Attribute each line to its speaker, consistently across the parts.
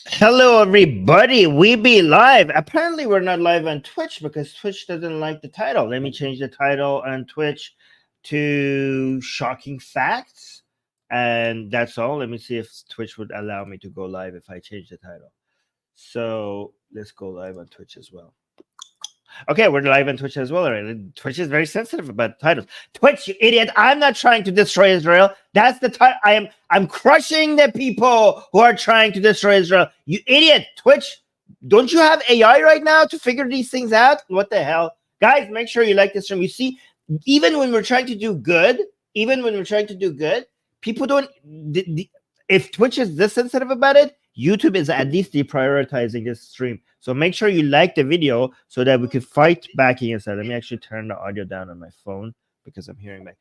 Speaker 1: Hello, everybody. We be live. Apparently, we're not live on Twitch because Twitch doesn't like the title. Let me change the title on Twitch to Shocking Facts. And that's all. Let me see if Twitch would allow me to go live if I change the title. So let's go live on Twitch as well. Okay, we're live on Twitch as well. Right? Twitch is very sensitive about titles. Twitch, you idiot! I'm not trying to destroy Israel. That's the title. I'm crushing the people who are trying to destroy Israel. You idiot! Twitch, don't you have AI right now to figure these things out? What the hell, guys? Make sure you like this stream. You see, even when we're trying to do good, people don't. If Twitch is this sensitive about it, YouTube is at least deprioritizing this stream. So make sure you like the video so that we could fight back against that. Let me actually turn the audio down on my phone because I'm hearing back.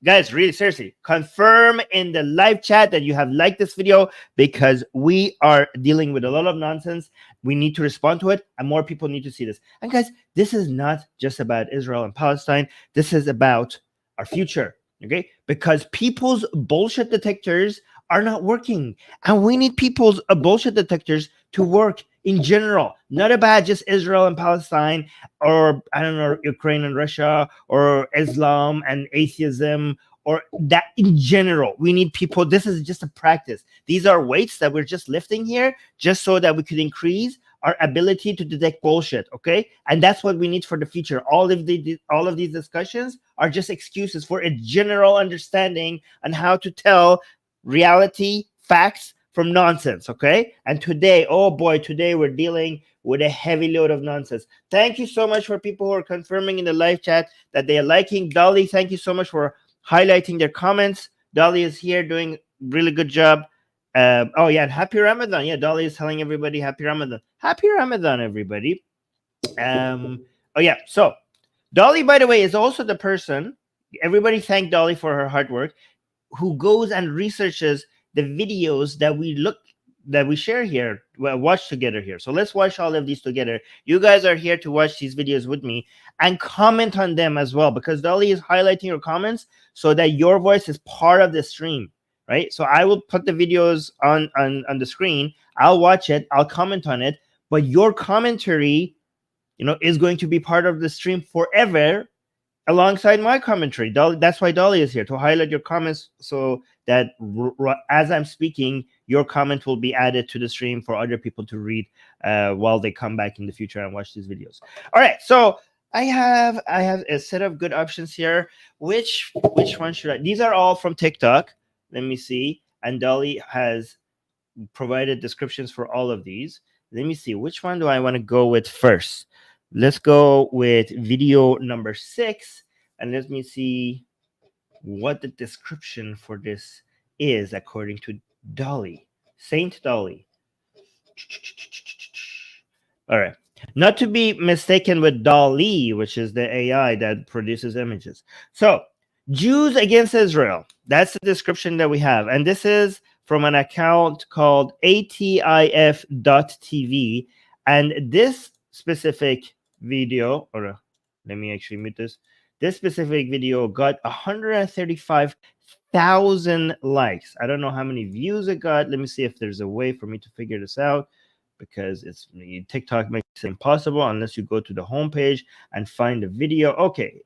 Speaker 1: Guys, really seriously, confirm in the live chat that you have liked this video because we are dealing with a lot of nonsense. We need to respond to it, and more people need to see this. And guys, this is not just about Israel and Palestine. This is about our future, okay? Because people's bullshit detectors are not working, and we need people's bullshit detectors to work in general, not about just Israel and Palestine, or I don't know, Ukraine and Russia, or Islam and atheism, or that in general. We need people. This is just a practice. These are weights that we're just lifting here, just so that we could increase our ability to detect bullshit. Okay, and that's what we need for the future. All of these discussions are just excuses for a general understanding on how to tell reality, facts from nonsense. Okay, and today, oh boy, today we're dealing with a heavy load of nonsense. Thank you so much for people who are confirming in the live chat that they are liking. Dolly, thank you so much for highlighting their comments. Dolly is here doing really good job. Oh yeah, and happy Ramadan. Yeah, Dolly is telling everybody happy Ramadan. Happy Ramadan, everybody. Oh yeah, so Dolly, by the way, is also the person. Everybody thank Dolly for her hard work, who goes and researches the videos that we share here, watch together here. So let's watch all of these together. You guys are here to watch these videos with me and comment on them as well, because Dolly is highlighting your comments so that your voice is part of the stream, right? So I will put the videos on the screen. I'll watch it. I'll comment on it. But your commentary, is going to be part of the stream forever alongside my commentary. Dolly, that's why Dolly is here, to highlight your comments so that as I'm speaking, your comment will be added to the stream for other people to read while they come back in the future and watch these videos. All right, so I have a set of good options here. Which one should I? These are all from TikTok. Let me see. And Dolly has provided descriptions for all of these. Let me see. Which one do I want to go with first? Let's go with video number 6, and let me see what the description for this is according to Dolly, Saint Dolly. All right, not to be mistaken with Dolly, which is the AI that produces images. So, Jews against Israel. That's the description that we have, and this is from an account called atif.tv, and this specific video, or let me actually mute this. This specific video got 135,000 likes. I don't know how many views it got. Let me see if there's a way for me to figure this out, because it's TikTok makes it impossible unless you go to the homepage and find the video. Okay,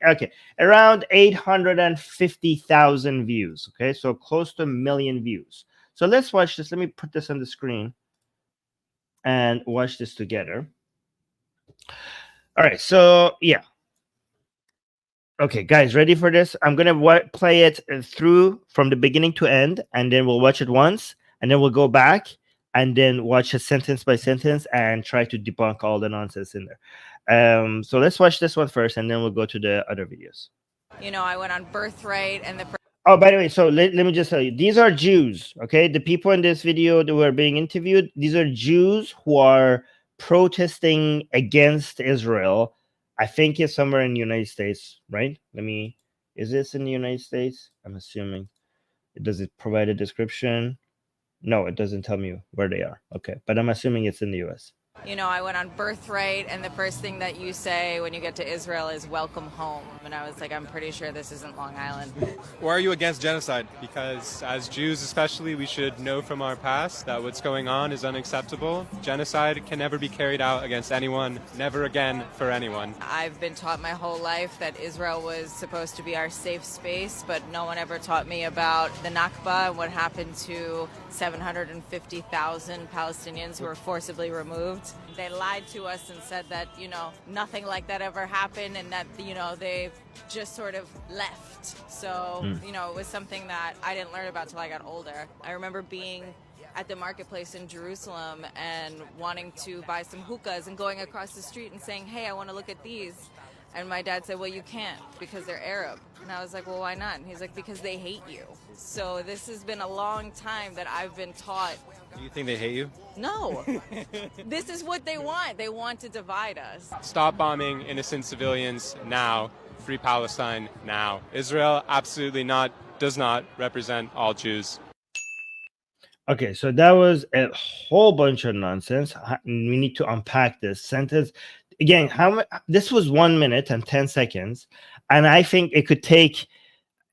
Speaker 1: around 850,000 views. Okay, so close to 1 million views. So let's watch this. Let me put this on the screen and watch this together. All right, so yeah. Okay, guys, ready for this? I'm going to play it through from the beginning to end, and then we'll watch it once, and then we'll go back and then watch it sentence by sentence and try to debunk all the nonsense in there. So let's watch this one first, and then we'll go to the other videos.
Speaker 2: I went on Birthright and the...
Speaker 1: Oh, by the way, so let me just tell you, these are Jews, okay? The people in this video that were being interviewed, these are Jews who are protesting against Israel. I think it's somewhere in the United States, right? Is this in the United States? I'm assuming. Does it provide a description? No, it doesn't tell me where they are. Okay, but I'm assuming it's in the US.
Speaker 2: You know, I went on Birthright, and the first thing that you say when you get to Israel is welcome home. And I was like, I'm pretty sure this isn't Long Island.
Speaker 3: Why are you against genocide? Because as Jews especially, we should know from our past that what's going on is unacceptable. Genocide can never be carried out against anyone, never again for anyone.
Speaker 2: I've been taught my whole life that Israel was supposed to be our safe space, but no one ever taught me about the Nakba and what happened to 750,000 Palestinians who were forcibly removed. They lied to us and said that, you know, nothing like that ever happened and that, you know, they've just sort of left. So, you know, it was something that I didn't learn about till I got older. I remember being at the marketplace in Jerusalem and wanting to buy some hookahs and going across the street and saying, hey, I want to look at these. And my dad said, well, you can't because they're Arab. And I was like, well, why not? And he's like, because they hate you. So this has been a long time that I've been taught.
Speaker 3: Do you think they hate you?
Speaker 2: No. This is what they want. They want to divide us.
Speaker 3: Stop bombing innocent civilians now. Free Palestine now. Israel absolutely not, does not represent all Jews.
Speaker 1: Okay, so that was a whole bunch of nonsense. We need to unpack this sentence. Again, this was 1 minute and 10 seconds. And I think it could take,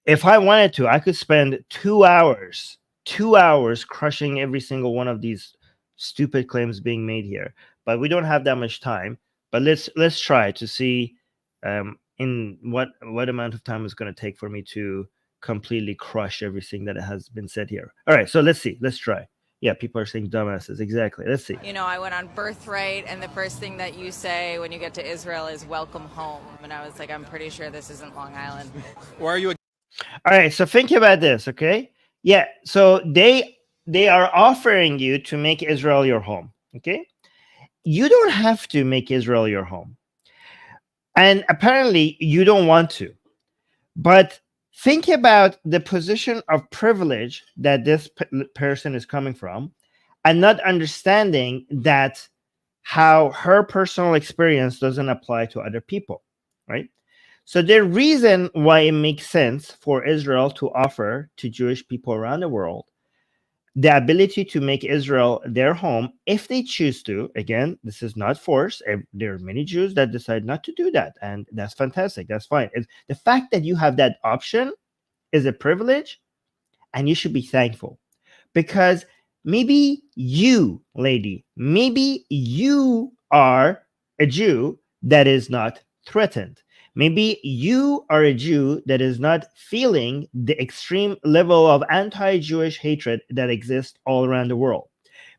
Speaker 1: if I wanted to, I could spend 2 hours crushing every single one of these stupid claims being made here. But we don't have that much time. But let's try to see in what amount of time it's going to take for me to completely crush everything that has been said here. All right, so let's see. Let's try. Yeah, people are saying dumbasses. Exactly. Let's see.
Speaker 2: You know, I went on Birthright, and the first thing that you say when you get to Israel is welcome home. And I was like, I'm pretty sure this isn't Long Island.
Speaker 3: Why are you?
Speaker 1: All right, so think about this, okay? Yeah, so they are offering you to make Israel your home, okay? You don't have to make Israel your home. And apparently you don't want to. But think about the position of privilege that this person is coming from and not understanding that how her personal experience doesn't apply to other people, right? So the reason why it makes sense for Israel to offer to Jewish people around the world the ability to make Israel their home if they choose to. Again, this is not forced. There are many Jews that decide not to do that, and that's fantastic. That's fine. The fact that you have that option is a privilege, and you should be thankful, because maybe you, lady, maybe you are a Jew that is not threatened. Maybe you are a Jew that is not feeling the extreme level of anti-Jewish hatred that exists all around the world.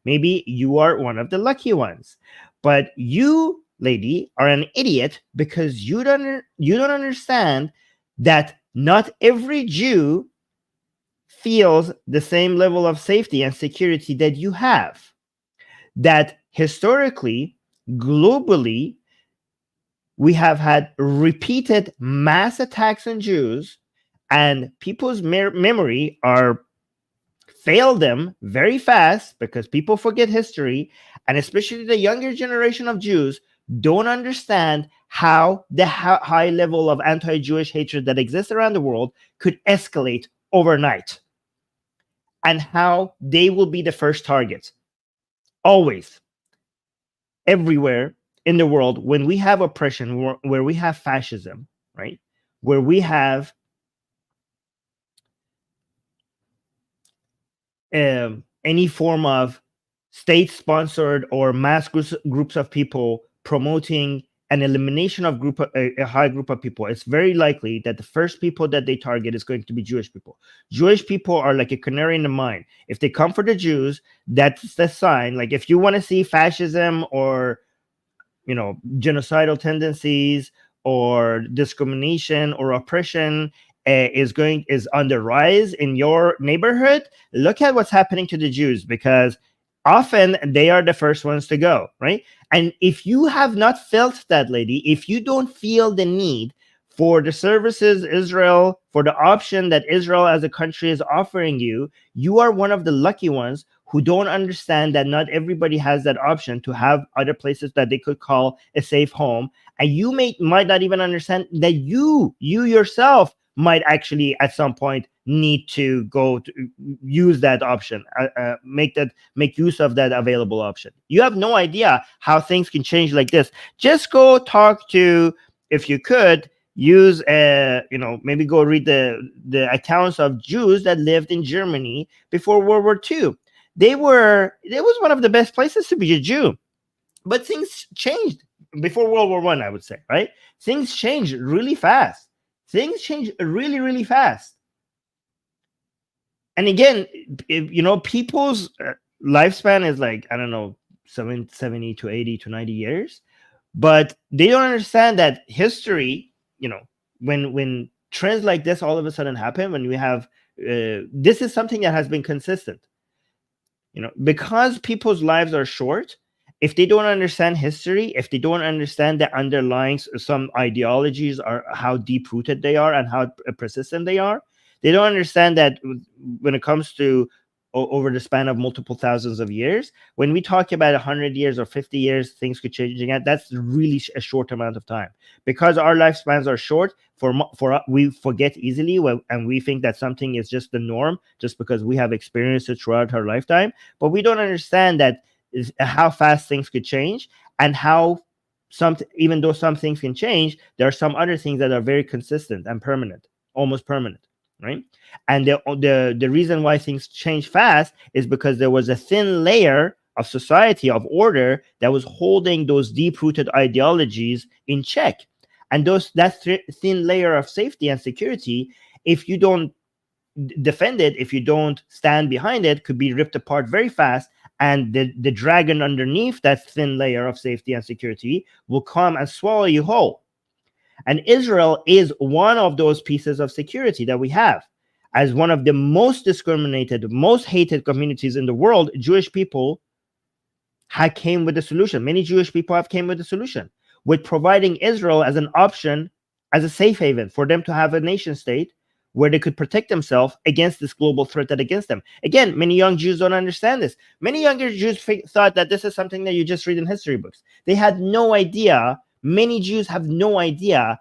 Speaker 1: Maybe you are one of the lucky ones. But you, lady, are an idiot because you don't understand that not every Jew feels the same level of safety and security that you have. That historically, globally, we have had repeated mass attacks on Jews, and people's memory fail them very fast because people forget history, and especially the younger generation of Jews don't understand how the high level of anti-Jewish hatred that exists around the world could escalate overnight, and how they will be the first targets. Always, everywhere in the world, when we have oppression, where we have fascism, right? Where we have any form of state-sponsored or mass groups of people promoting an elimination of a high group of people, it's very likely that the first people that they target is going to be Jewish people. Jewish people are like a canary in the mine. If they come for the Jews, that's the sign. Like, if you want to see fascism or genocidal tendencies or discrimination or oppression is on the rise in your neighborhood, look at what's happening to the Jews, because often they are the first ones to go, right? And if you have not felt that, lady, if you don't feel the need for the services for the option that Israel as a country is offering you, you are one of the lucky ones who don't understand that not everybody has that option to have other places that they could call a safe home. And you might not even understand that you yourself might actually at some point need to go to use that option, make use of that available option. You have no idea how things can change like this. Just go talk to, if you could, use maybe go read the accounts of Jews that lived in Germany before World War II. It was one of the best places to be a Jew, but things changed before World War I would say, right? Things changed really fast. Things change really, really fast. And again, people's lifespan is like, I don't know, 70 to 80 to 90 years. But they don't understand that history, when trends like this all of a sudden happen, when we have, this is something that has been consistent. Because people's lives are short, if they don't understand history, if they don't understand the underlying some ideologies or how deep-rooted they are and how persistent they are, they don't understand that when it comes to over the span of multiple thousands of years, when we talk about 100 years or 50 years, things could change again. That's really a short amount of time. Because our lifespans are short, we forget easily, and we think that something is just the norm just because we have experienced it throughout our lifetime. But we don't understand that how fast things could change, and how even though some things can change, there are some other things that are very consistent and permanent, almost permanent, right? And the reason why things change fast is because there was a thin layer of society, of order, that was holding those deep-rooted ideologies in check. And that thin layer of safety and security, if you don't defend it, if you don't stand behind it, could be ripped apart very fast. And the dragon underneath that thin layer of safety and security will come and swallow you whole. And Israel is one of those pieces of security that we have. As one of the most discriminated, most hated communities in the world, Jewish people came with the solution. Many Jewish people have came with the solution, with providing Israel as an option, as a safe haven for them to have a nation state where they could protect themselves against this global threat that against them. Again, many young Jews don't understand this. Many younger Jews thought that this is something that you just read in history books. They had no idea. Many Jews have no idea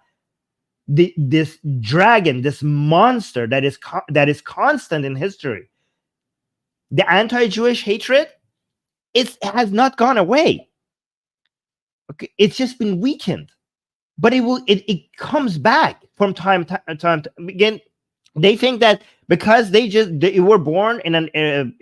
Speaker 1: this dragon, this monster that is constant in history. The anti-Jewish hatred, it has not gone away. Okay, it's just been weakened, but it comes back from time to time. Again, they think that because they were born in an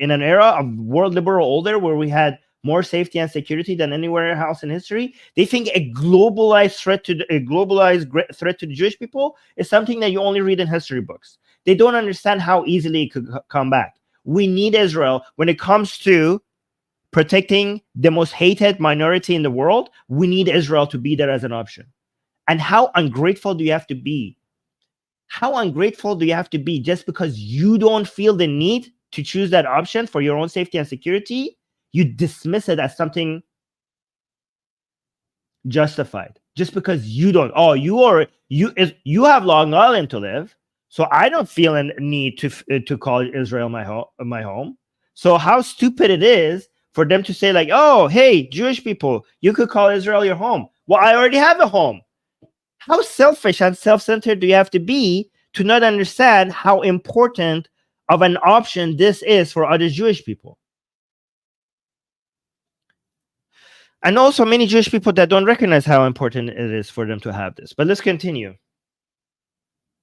Speaker 1: era of world liberal order where we had more safety and security than anywhere else in history, they think a globalized threat to the Jewish people is something that you only read in history books. They don't understand how easily it could come back. We need Israel when it comes to protecting the most hated minority in the world. We need Israel to be there as an option. And how ungrateful do you have to be? How ungrateful do you have to be just because you don't feel the need to choose that option for your own safety and security? You dismiss it as something justified just because you don't. Oh, you have Long Island to live, so I don't feel a need to call Israel my home. So how stupid it is for them to say like, oh, hey, Jewish people, you could call Israel your home. Well, I already have a home. How selfish and self-centered do you have to be to not understand how important of an option this is for other Jewish people? And also many Jewish people that don't recognize how important it is for them to have this. But let's continue.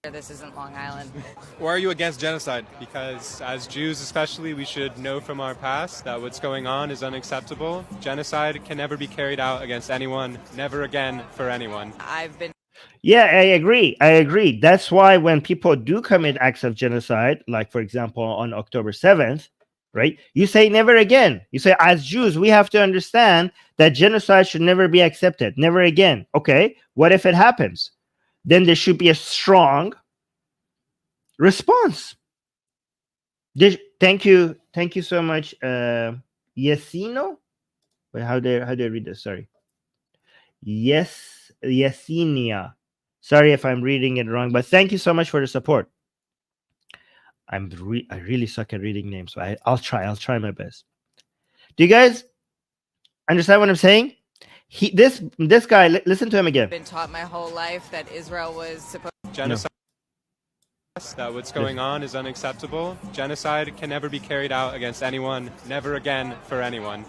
Speaker 2: This isn't Long Island.
Speaker 3: Or are you against genocide? Because as Jews especially, we should know from our past that what's going on is unacceptable. Genocide can never be carried out against anyone, never again for anyone.
Speaker 1: Yeah, I agree. That's why when people do commit acts of genocide, like for example on October 7th, right? You say never again. You say as Jews, we have to understand that genocide should never be accepted. Never again. Okay, what if it happens? Then there should be a strong response. Thank you so much, Yesino. Wait, how do I read this? Sorry. Yesinia. Sorry if I'm reading it wrong, but thank you so much for the support. I really suck at reading names, so I'll try my best. Do you guys understand what I'm saying? This guy, listen to him again.
Speaker 2: I've been taught my whole life that Israel was supposed
Speaker 3: genocide. that what's going on is unacceptable. Genocide can never be carried out against anyone, never again for anyone.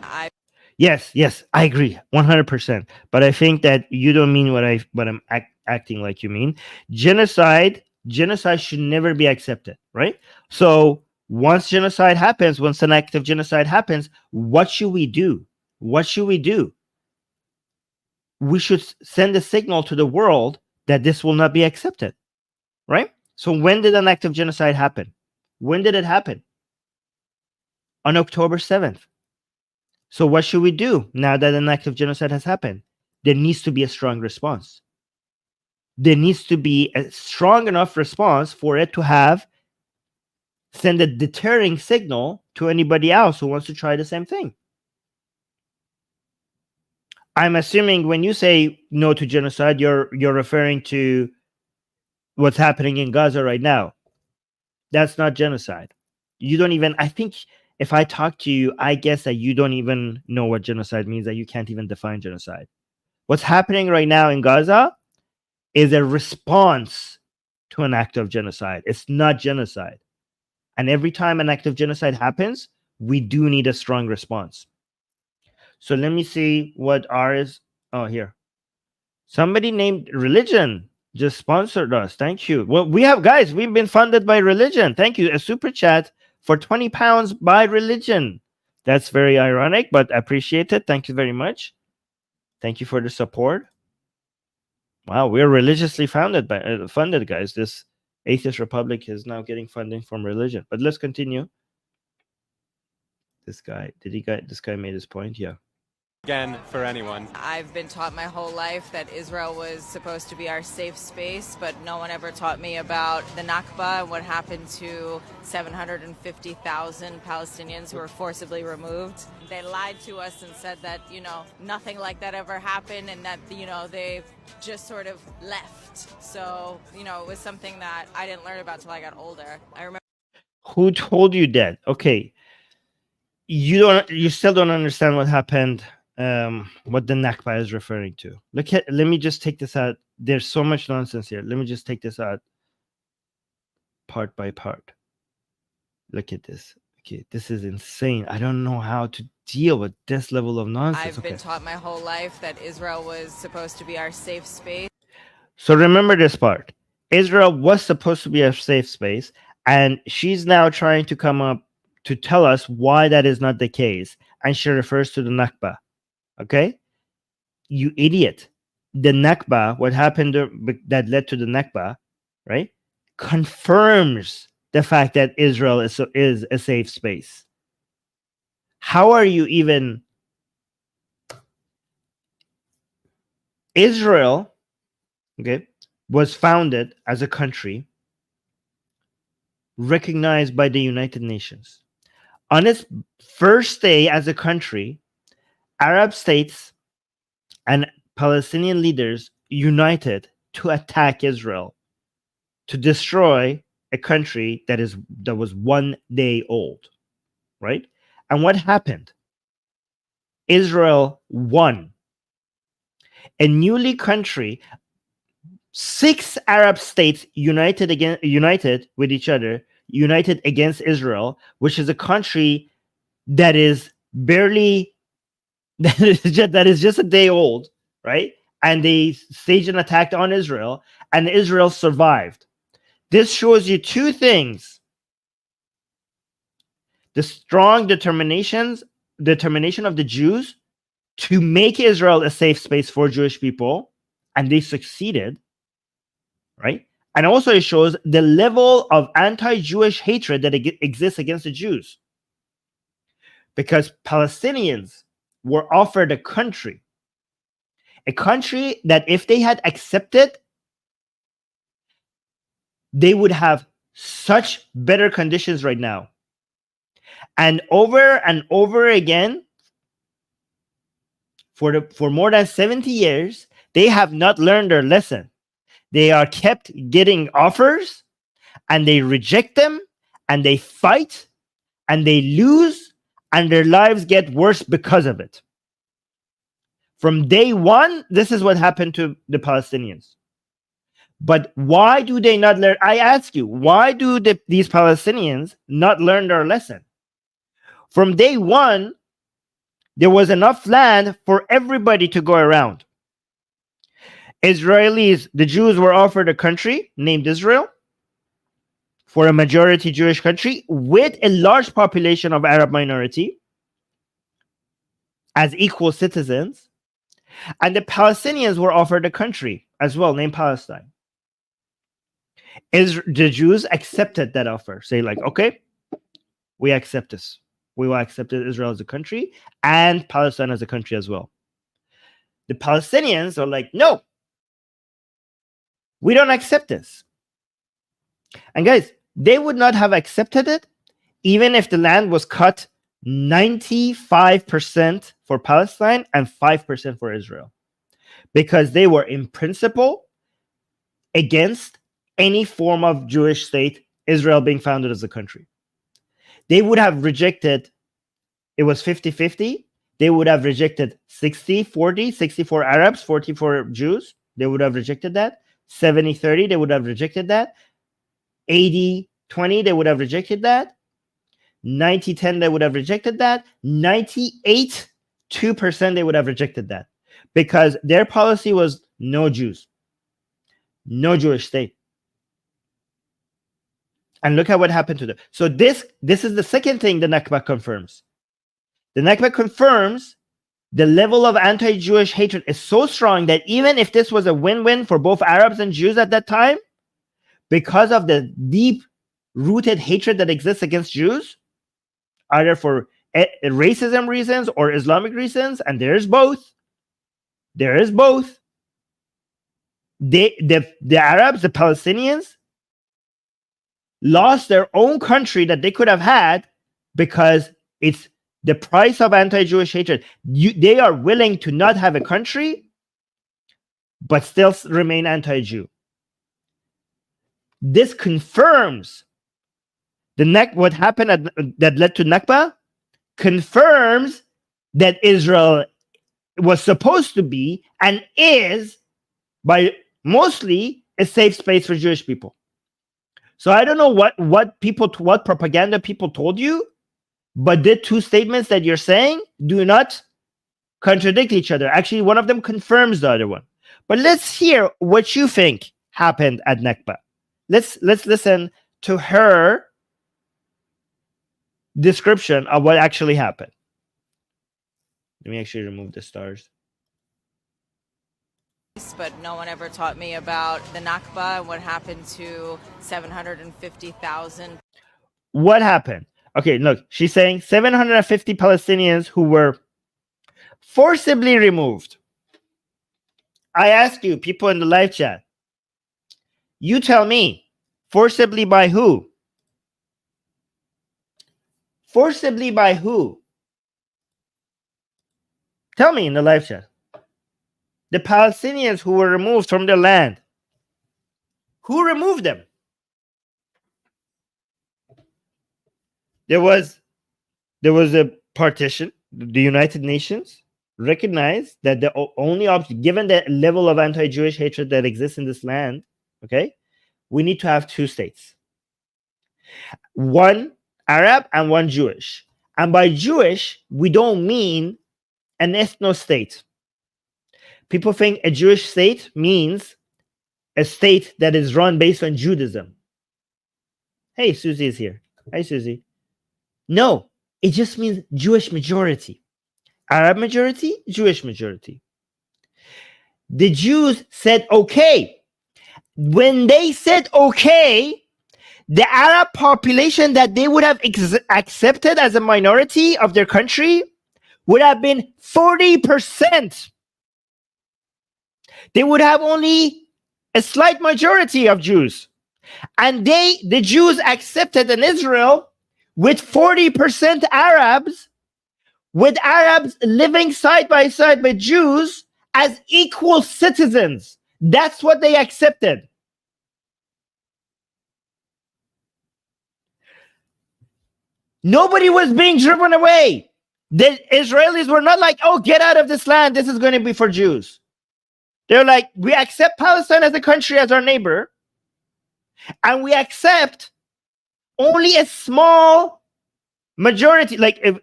Speaker 1: Yes, I agree 100%. But I think that you don't mean what I'm acting like you mean. Genocide should never be accepted, right? So once genocide happens, once an act of genocide happens, what should we do? What should we do? We should send a signal to the world that this will not be accepted, right? So when did an act of genocide happen? When did it happen? On October 7th. So what should we do now that an act of genocide has happened? There needs to be a strong response. There needs to be a strong enough response for it to send a deterring signal to anybody else who wants to try the same thing. I'm assuming when you say no to genocide, you're referring to what's happening in Gaza right now. That's not genocide. You don't even, I think if I talk to you, I guess that you don't even know what genocide means, that you can't even define genocide. What's happening right now in Gaza is a response to an act of genocide. It's not genocide. And every time an act of genocide happens, we do need a strong response. So let me see what ours. Oh, here. Somebody named Religion just sponsored us. Thank you. Well, we've been funded by Religion. Thank you. A super chat for 20 pounds by Religion. That's very ironic, but appreciate it. Thank you very much. Thank you for the support. Wow, we're religiously funded, guys. This Atheist Republic is now getting funding from Religion. But let's continue. This guy made his point. Yeah.
Speaker 3: Again, for anyone.
Speaker 2: I've been taught my whole life that Israel was supposed to be our safe space, but no one ever taught me about the Nakba and what happened to 750,000 Palestinians who were forcibly removed. They lied to us and said that, nothing like that ever happened and that, they just sort of left. So, it was something that I didn't learn about till I got older. I remember.
Speaker 1: Who told you that? Okay. You still don't understand what happened. What the Nakba is referring to. Let me just take this out. There's so much nonsense here. Let me just take this out part by part. Look at this. Okay, this is insane. I don't know how to deal with this level of nonsense.
Speaker 2: I've been taught my whole life that Israel was supposed to be our safe space.
Speaker 1: So remember this part. Israel was supposed to be our safe space, and she's now trying to come up to tell us why that is not the case. And she refers to the Nakba. Okay, you idiot. The Nakba, what happened that led to the Nakba, right, confirms the fact that Israel is a safe space. How are you even? Israel, okay, was founded as a country recognized by the United Nations. On its first day as a country, Arab states and Palestinian leaders united to attack Israel, to destroy a country that was 1 day old, right? And what happened? Israel won. A newly country, 6 Arab states united with each other, united against Israel, which is a country that is barely that is just a day old, right? And they staged an attack on Israel, and Israel survived. This shows you two things: the strong determination of the Jews to make Israel a safe space for Jewish people, and they succeeded, right? And also it shows the level of anti-Jewish hatred that exists against the Jews, because Palestinians were offered a country that if they had accepted, they would have such better conditions right now. And over again, for more than 70 years, they have not learned their lesson. They are kept getting offers, and they reject them, and they fight, and they lose, and their lives get worse because of it. From day one, this is what happened to the Palestinians. But why do they not learn? I ask you, why do these Palestinians not learn their lesson? From day one, there was enough land for everybody to go around. Israelis, the Jews were offered a country named Israel for a majority Jewish country with a large population of Arab minority as equal citizens. And the Palestinians were offered a country as well named Palestine. The Jews accepted that offer, say like, okay, we accept this. We will accept Israel as a country and Palestine as a country as well. The Palestinians are like, no, we don't accept this. And guys, they would not have accepted it even if the land was cut 95% for Palestine and 5% for Israel, because they were in principle against any form of Jewish state, Israel being founded as a country. They would have rejected, it was 50-50. They would have rejected 60-40, 64 Arabs, 44 Jews. They would have rejected that. 70-30, they would have rejected that. 80-20, they would have rejected that. 90-10, they would have rejected that. 98-2%, they would have rejected that. Because their policy was no Jews. No Jewish state. And look at what happened to them. So this is the second thing the Nakba confirms. The Nakba confirms the level of anti-Jewish hatred is so strong that even if this was a win-win for both Arabs and Jews at that time, because of the deep-rooted hatred that exists against Jews, either for racism reasons or Islamic reasons, and there is both. The Arabs, the Palestinians, lost their own country that they could have had because it's the price of anti-Jewish hatred. They are willing to not have a country, but still remain anti-Jew. This confirms what happened that led to Nakba, confirms that Israel was supposed to be and is by mostly a safe space for Jewish people. So I don't know what propaganda people told you, but the two statements that you're saying do not contradict each other. Actually, one of them confirms the other one. But let's hear what you think happened at Nakba. Let's listen to her description of what actually happened. Let me actually remove the stars.
Speaker 2: But no one ever taught me about the Nakba and what happened to 750,000.
Speaker 1: What happened? Okay, look, she's saying 750 Palestinians who were forcibly removed. I ask you, people in the live chat, you tell me, forcibly by who? Forcibly by who? Tell me in the live chat. The Palestinians who were removed from their land. Who removed them? There was a partition. The United Nations recognized that the only option, given the level of anti-Jewish hatred that exists in this land, okay, we need to have two states. One Arab and one Jewish. And by Jewish, we don't mean an ethno-state. People think a Jewish state means a state that is run based on Judaism. Hey, Susie is here. Hi, Susie. No, it just means Jewish majority. Arab majority, Jewish majority. The Jews said okay. When they said okay, the Arab population that they would have accepted as a minority of their country would have been 40%. They would have only a slight majority of Jews. And the Jews accepted in Israel with 40% Arabs, with Arabs living side by side with Jews as equal citizens. That's what they accepted. Nobody was being driven away. The Israelis were not like, oh, get out of this land. This is going to be for Jews. They're like, we accept Palestine as a country, as our neighbor, and we accept only a small majority, like if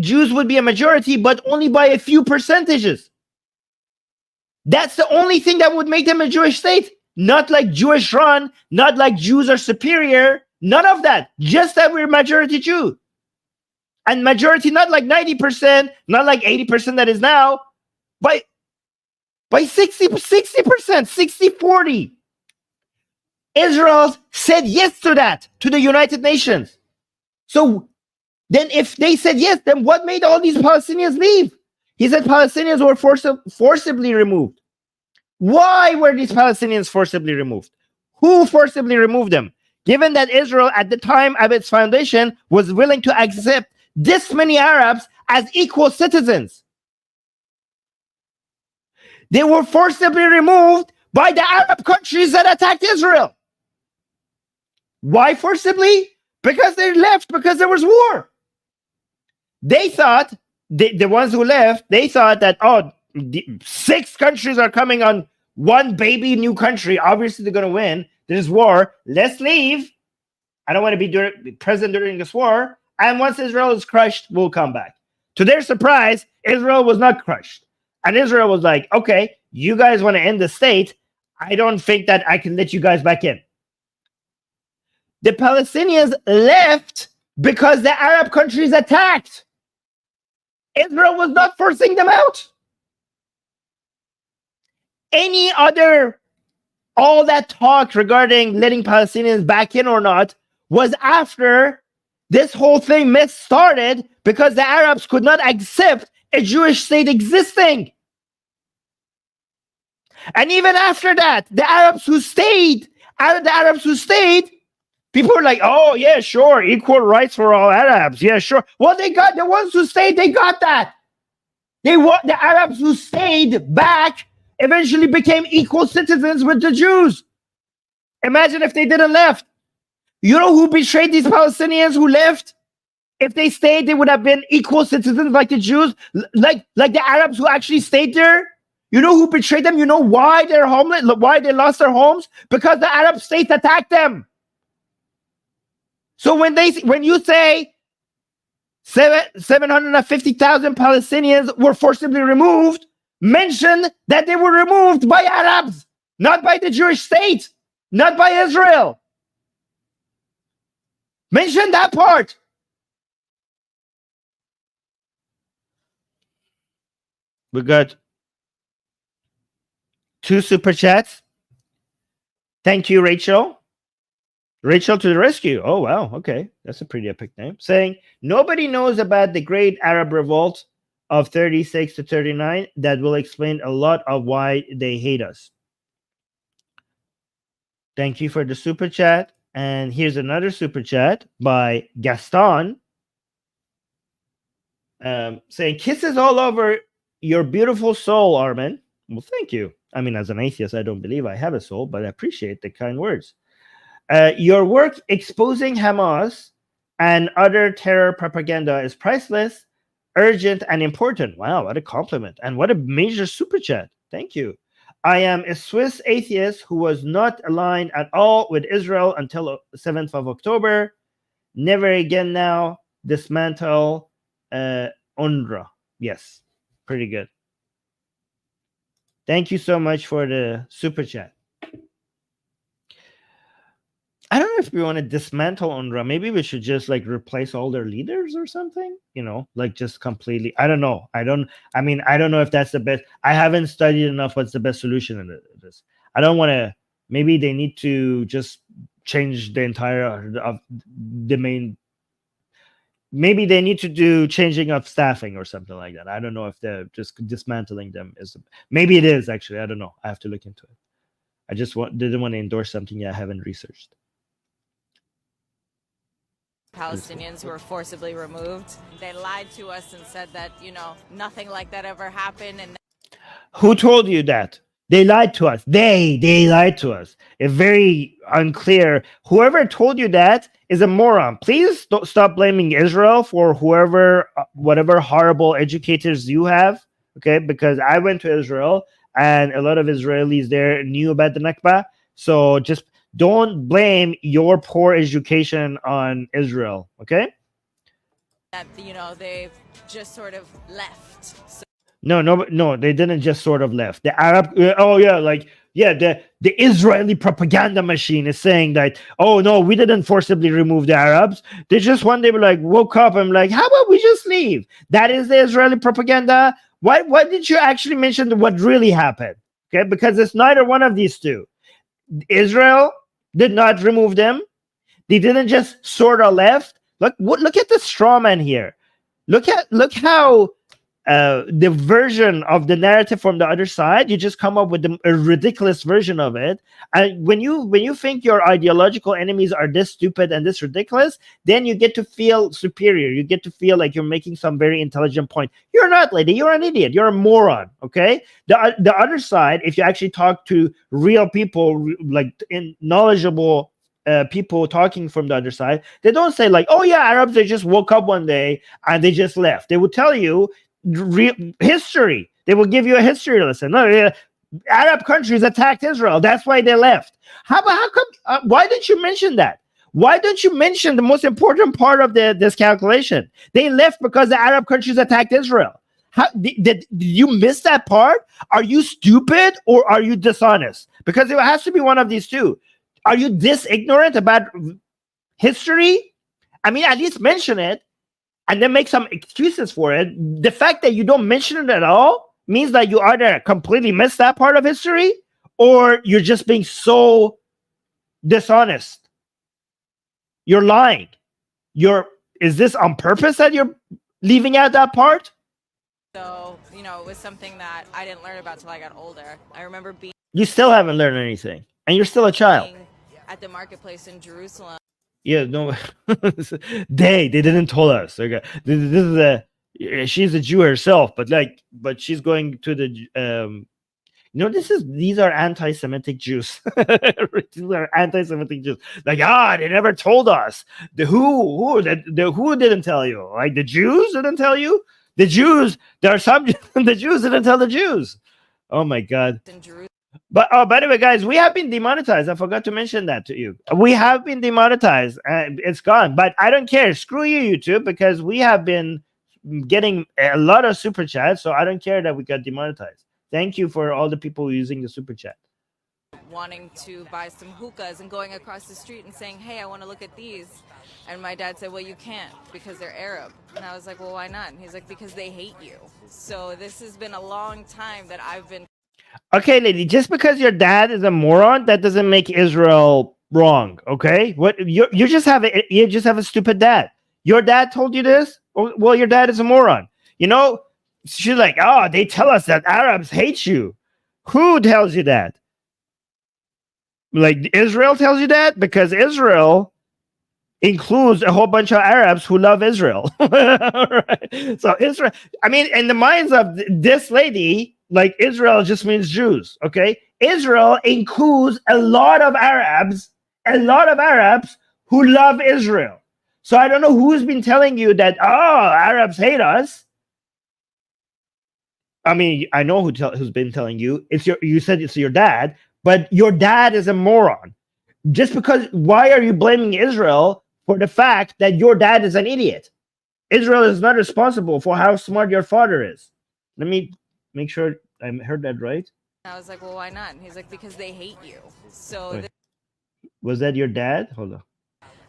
Speaker 1: Jews would be a majority, but only by a few percentages. That's the only thing that would make them a Jewish state. Not like Jewish run, not like Jews are superior, none of that. Just that we're majority Jew. And majority, not like 90%, not like 80% that is now, by 60%, 60-40. Israel said yes to that, to the United Nations. So then if they said yes, then what made all these Palestinians leave? He said Palestinians were forcibly removed. Why were these Palestinians forcibly removed? Who forcibly removed them? Given that Israel at the time of its foundation was willing to accept this many Arabs as equal citizens. They were forcibly removed by the Arab countries that attacked Israel. Why forcibly? Because they left, because there was war. They thought, the ones who left, they thought that, oh, 6 countries are coming on one baby new country. Obviously, they're going to win. There's war. Let's leave. I don't want to be present during this war. And once Israel is crushed, we'll come back. To their surprise, Israel was not crushed. And Israel was like, okay, you guys want to end the state. I don't think that I can let you guys back in. The Palestinians left because the Arab countries attacked. Israel was not forcing them out. All that talk regarding letting Palestinians back in or not was after this whole thing mess started, because the Arabs could not accept a Jewish state existing. And even after that, the Arabs who stayed, people were like, oh, yeah, sure, equal rights for all Arabs. Yeah, sure. Well, they got the ones who stayed, they got that. The Arabs who stayed back eventually became equal citizens with the Jews. Imagine if they didn't left. You know who betrayed these Palestinians who left? If they stayed, they would have been equal citizens like the Jews, like the Arabs who actually stayed there. You know who betrayed them? You know why they're homeless, why they lost their homes? Because the Arab states attacked them. So when you say 750,000 Palestinians were forcibly removed, mention that they were removed by Arabs, not by the Jewish state, not by Israel. Mention that part. We got 2 super chats. Thank you, Rachel. Rachel to the rescue. Oh, wow. Okay. That's a pretty epic name. Saying, nobody knows about the great Arab revolt of 36 to 39. That will explain a lot of why they hate us. Thank you for the super chat. And here's another super chat by Gaston. Saying, kisses all over your beautiful soul, Armin. Well, thank you. I mean, as an atheist, I don't believe I have a soul, but I appreciate the kind words. Your work exposing Hamas and other terror propaganda is priceless, urgent, and important. Wow, what a compliment. And what a major super chat. Thank you. I am a Swiss atheist who was not aligned at all with Israel until 7th of October. Never again now. Dismantle UNRWA. Yes, pretty good. Thank you so much for the super chat. I don't know if we want to dismantle UNRWA. Maybe we should just like replace all their leaders or something, you know, like just completely. I don't know. I don't know if that's the best. I haven't studied enough what's the best solution in this. I don't want to. Maybe they need to just change the entire of the main. Maybe they need to do changing of staffing or something like that. I don't know if they're just dismantling them. Maybe it is actually. I don't know. I have to look into it. I just didn't want to endorse something I haven't researched.
Speaker 2: Palestinians who were forcibly removed. They lied to us and said that, you know, nothing like that ever happened. And
Speaker 1: who told you that? They lied to us. They lied to us. It's very unclear. Whoever told you that is a moron. Please don't stop blaming Israel for whatever horrible educators you have. Okay, because I went to Israel. and a lot of Israelis there knew about the Nakba. So just don't blame your poor education on Israel, okay?
Speaker 2: That, you know, they've just sort of left. So
Speaker 1: No, they didn't just sort of left. The Arab, the Israeli propaganda machine is saying that, oh no, we didn't forcibly remove the Arabs. They just one day were like, woke up and like, how about we just leave? That is the Israeli propaganda. Why did you actually mention what really happened? Okay, because it's neither one of these two. Israel did not remove them. They didn't just sort of left. Look at the straw man here. Look how the version of the narrative from the other side, you just come up with a ridiculous version of it. And when you think your ideological enemies are this stupid and this ridiculous, then you get to feel superior. You get to feel like you're making some very intelligent point. You're not, lady. You're an idiot. You're a moron. Okay. The other side, if you actually talk to real people, like knowledgeable people talking from the other side, they don't say like, oh yeah, Arabs, they just woke up one day and they just left. They will tell you history. They will give you a history lesson. No, Arab countries attacked Israel. That's why they left. How come? Why didn't you mention that? Why don't you mention the most important part of this calculation? They left because the Arab countries attacked Israel. How did you miss that part? Are you stupid or are you dishonest? Because it has to be one of these two. Are you this ignorant about history? I mean, at least mention it and then make some excuses for it. The fact that you don't mention it at all means that you either completely missed that part of history or you're just being so dishonest. You're lying. Is this on purpose that you're leaving out that part?
Speaker 2: So, you know, it was something that I didn't learn about till I got older. I remember being
Speaker 1: You still haven't learned anything. And you're still a child.
Speaker 2: at the marketplace in Jerusalem.
Speaker 1: Yeah, no, they didn't tell us. Okay, this is she's a Jew herself, but she's going to the these are anti-Semitic Jews. These are anti-Semitic Jews. Like, they never told us. The who didn't tell you? Like the Jews didn't tell you. The Jews, there are some the Jews didn't tell the Jews. Oh my God.
Speaker 2: In Jerusalem.
Speaker 1: But by the way, guys, we have been demonetized. I forgot to mention that to you. We have been demonetized. It's gone. But I don't care. Screw you, YouTube, because we have been getting a lot of super chats. So I don't care that we got demonetized. Thank you for all the people using the super chat.
Speaker 2: Wanting to buy some hookahs and going across the street and saying, hey, I want to look at these. And my dad said, well, you can't because they're Arab. And I was like, well, why not? And he's like, because they hate you. So this has been a long time that I've been.
Speaker 1: Okay, lady, just because your dad is a moron, that doesn't make Israel wrong. Okay, you just have a stupid dad. Your dad told you this? Well, your dad is a moron. You know, she's like, oh, they tell us that Arabs hate you. Who tells you that? Like Israel tells you that? Because Israel includes a whole bunch of Arabs who love Israel. Right? So Israel, I mean, in the minds of this lady, like Israel just means Jews, okay? Israel includes a lot of Arabs who love Israel. So I don't know who's been telling you that, Arabs hate us. I mean, I know who's been telling you. You said it's your dad, but your dad is a moron. Just because, why are you blaming Israel for the fact that your dad is an idiot? Israel is not responsible for how smart your father is. Let me make sure I heard that right.
Speaker 2: I was like, well, why not? And he's like, because they hate you. So
Speaker 1: was that your dad? Hold on.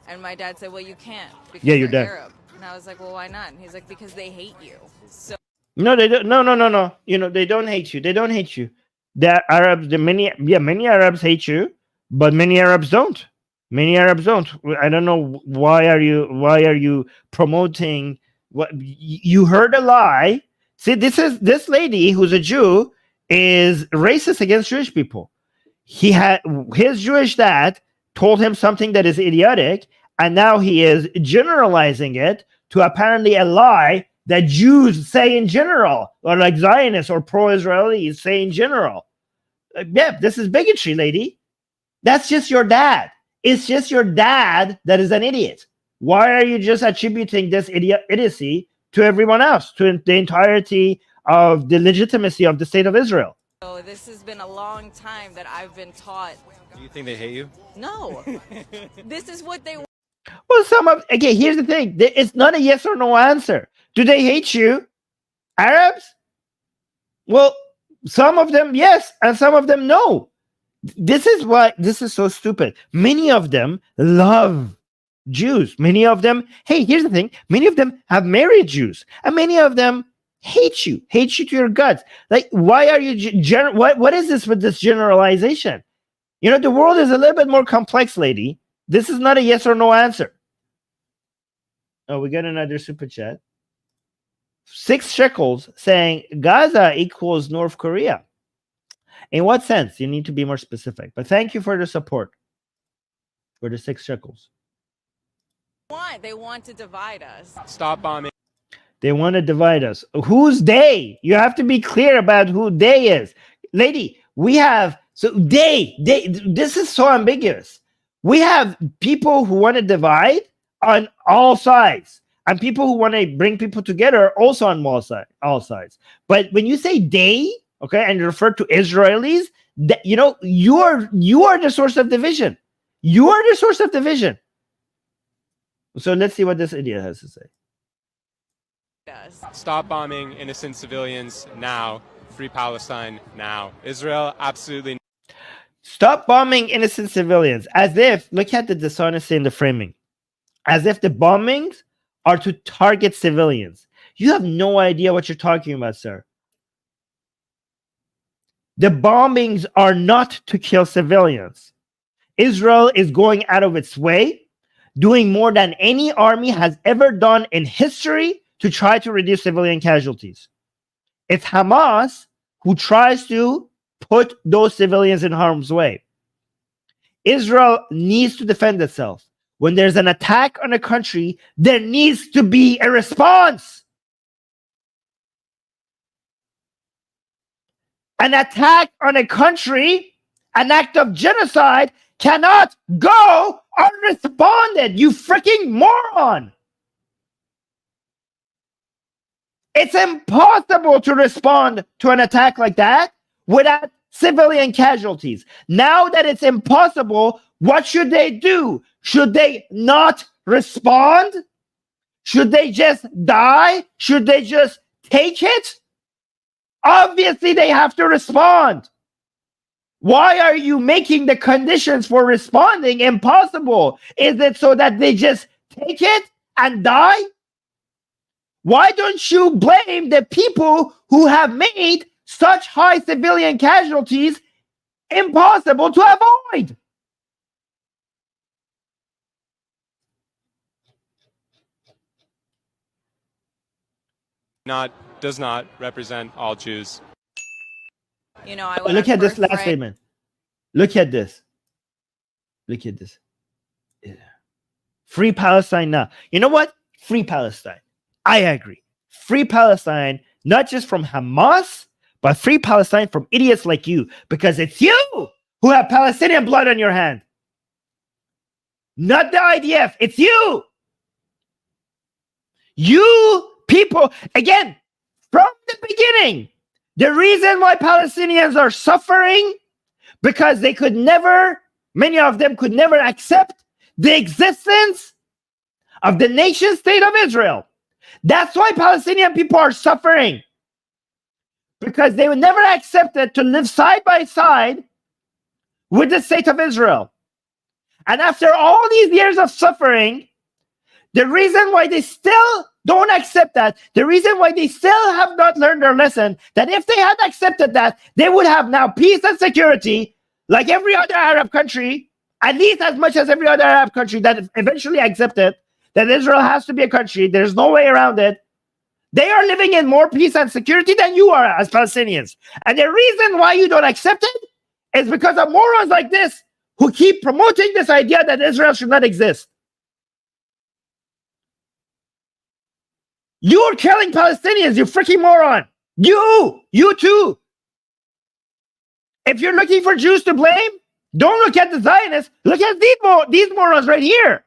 Speaker 2: And my dad said, well, you can't because
Speaker 1: your
Speaker 2: they're
Speaker 1: dad.
Speaker 2: Arab. And I was like, well, why not? And he's like, because they hate you. So
Speaker 1: no, they don't. No. You know, they don't hate you. They don't hate you. The Arabs, many Arabs hate you, but many Arabs don't. Many Arabs don't. I don't know why are you promoting what you heard a lie. See, this lady who's a Jew is racist against Jewish people. His Jewish dad told him something that is idiotic, and now he is generalizing it to apparently a lie that Jews say in general, or like Zionists or pro-Israelis say in general. Yeah, this is bigotry, lady. That's just your dad. It's just your dad that is an idiot. Why are you just attributing this idiocy to everyone else, to the entirety of the legitimacy of the state of Israel?
Speaker 2: So this has been a long time that I've been taught.
Speaker 3: Do you think they hate you?
Speaker 2: No, this is what they.
Speaker 1: Well, again, here's the thing. It's not a yes or no answer. Do they hate you? Arabs? Well, some of them, yes, and some of them, no. This is why this is so stupid. Many of them love Jews. Many of them, hey, here's the thing. Many of them have married Jews, and many of them hate you to your guts. Like, why are you, what is this with this generalization? You know, the world is a little bit more complex, lady. This is not a yes or no answer. Oh, we got another super chat. 6 shekels saying Gaza equals North Korea. In what sense? You need to be more specific. But thank you for the support for the 6 shekels.
Speaker 2: They want to divide us.
Speaker 3: Stop bombing.
Speaker 1: They want to divide us. Who's they? You have to be clear about who they is. Lady, we have, so they, this is so ambiguous. We have people who want to divide on all sides, and people who want to bring people together also on all sides. But when you say they, okay, and you refer to Israelis, you know, you are the source of division. You are the source of division. So let's see what this idiot has to say.
Speaker 3: Stop bombing innocent civilians now. Free Palestine now. Israel, absolutely.
Speaker 1: Stop bombing innocent civilians. As if, look at the dishonesty in the framing. As if the bombings are to target civilians. You have no idea what you're talking about, sir. The bombings are not to kill civilians. Israel is going out of its way, doing more than any army has ever done in history to try to reduce civilian casualties. It's Hamas who tries to put those civilians in harm's way. Israel needs to defend itself. When there's an attack on a country, there needs to be a response. An attack on a country, an act of genocide, cannot go unresponded, you freaking moron. It's impossible to respond to an attack like that without civilian casualties. Now that it's impossible, what should they do? Should they not respond? Should they just die? Should they just take it? Obviously, they have to respond. Why are you making the conditions for responding impossible? Is it so that they just take it and die? Why don't you blame the people who have made such high civilian casualties impossible to avoid?
Speaker 3: Does not represent all Jews.
Speaker 2: You know,
Speaker 1: look at this last statement. Look at this. Look at this. Free Palestine now. You know what? Free Palestine. I agree. Free Palestine, not just from Hamas, but free Palestine from idiots like you, because it's you who have Palestinian blood on your hand. Not the IDF. It's you. You people, again, from the beginning, the reason why Palestinians are suffering, because they could never, many of them could never accept the existence of the nation state of Israel. That's why Palestinian people are suffering, because they would never accept it to live side by side with the state of Israel. And after all these years of suffering, the reason why they still don't accept that, the reason why they still have not learned their lesson, that if they had accepted that, they would have now peace and security like every other Arab country, at least as much as every other Arab country that eventually accepted that Israel has to be a country. There's no way around it. They are living in more peace and security than you are as Palestinians. And the reason why you don't accept it is because of morons like this who keep promoting this idea that Israel should not exist. You're killing Palestinians, you freaking moron. You too. If you're looking for Jews to blame, don't look at the Zionists. Look at these morons right here.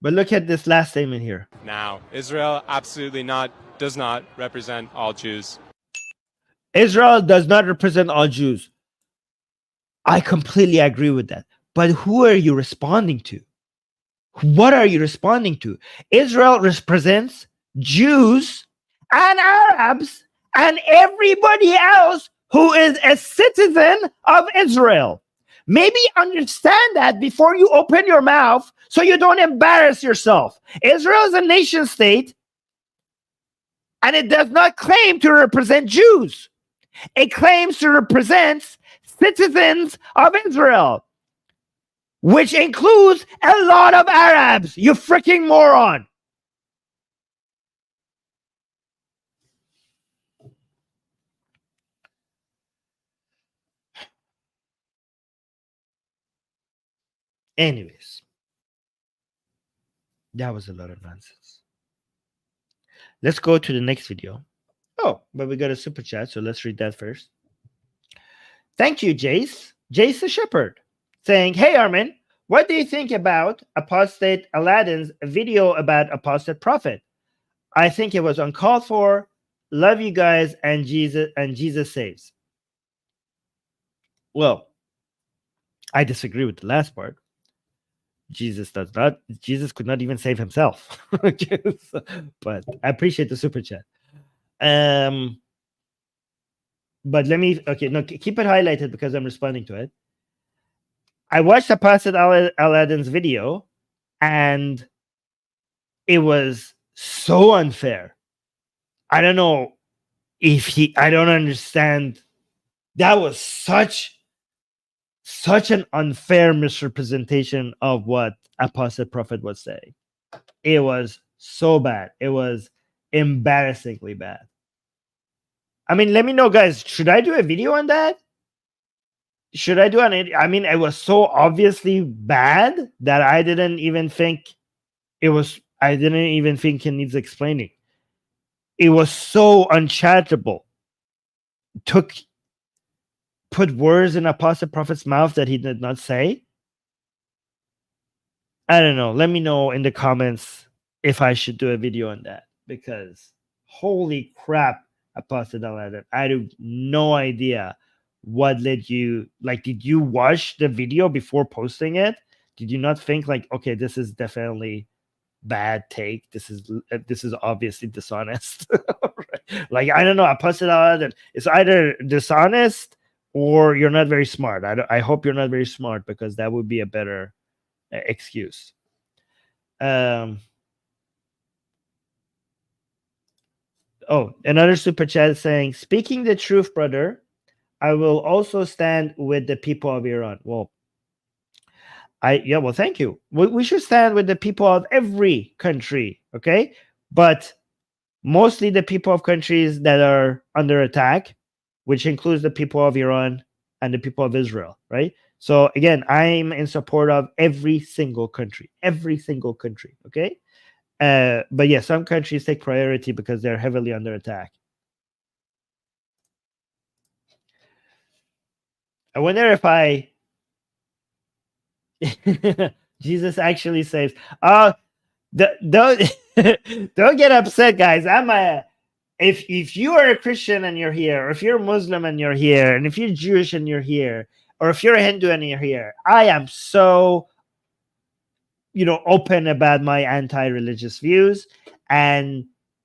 Speaker 1: But look at this last statement here.
Speaker 3: Now, Israel absolutely does not represent all Jews.
Speaker 1: Israel does not represent all Jews. I completely agree with that. But who are you responding to? What are you responding to? Israel represents Jews and Arabs and everybody else who is a citizen of Israel. Maybe understand that before you open your mouth so you don't embarrass yourself. Israel is a nation state and it does not claim to represent Jews. It claims to represent citizens of Israel, which includes a lot of Arabs. You freaking moron. Anyways, that was a lot of nonsense. Let's go to the next video. Oh, but we got a super chat, so let's read that first. Thank you, Jace. Jace the Shepherd, saying, hey, Armin, what do you think about Apostate Aladdin's video about apostate prophet? I think it was uncalled for. Love you guys, and Jesus saves. Well, I disagree with the last part. Jesus could not even save himself. But I appreciate the super chat. But let me, keep it highlighted because I'm responding to it. I watched Apostate Aladdin's video and it was so unfair. I don't know I don't understand. That was such an unfair misrepresentation of what apostate prophet was saying. It was so bad. It was embarrassingly bad. I mean, let me know, guys. Should I do a video on that? Should I do it? I mean, it was so obviously bad that I didn't even think it needs explaining. It was so uncharitable. Put words in apostate prophet's mouth that he did not say. I don't know. Let me know in the comments if I should do a video on that, because holy crap, Apostate Aladdin, I have no idea what led you. Like, did you watch the video before posting it? Did you not think like, okay, this is definitely bad take. This is obviously dishonest. Like, I don't know, Apostate Aladdin, it's either dishonest or you're not very smart. I hope you're not very smart, because that would be a better excuse. Oh, another super chat saying, speaking the truth, brother, I will also stand with the people of Iran. Well, thank you. We should stand with the people of every country, okay? But mostly the people of countries that are under attack, which includes the people of Iran and the people of Israel, right? So again, I'm in support of every single country, okay? But yeah, some countries take priority because they're heavily under attack. I wonder if Jesus actually saves. Don't get upset, guys. If you are a Christian and you're here, or if you're a Muslim and you're here, and if you're Jewish and you're here, or if you're a Hindu and you're here, I am so open about my anti-religious views. And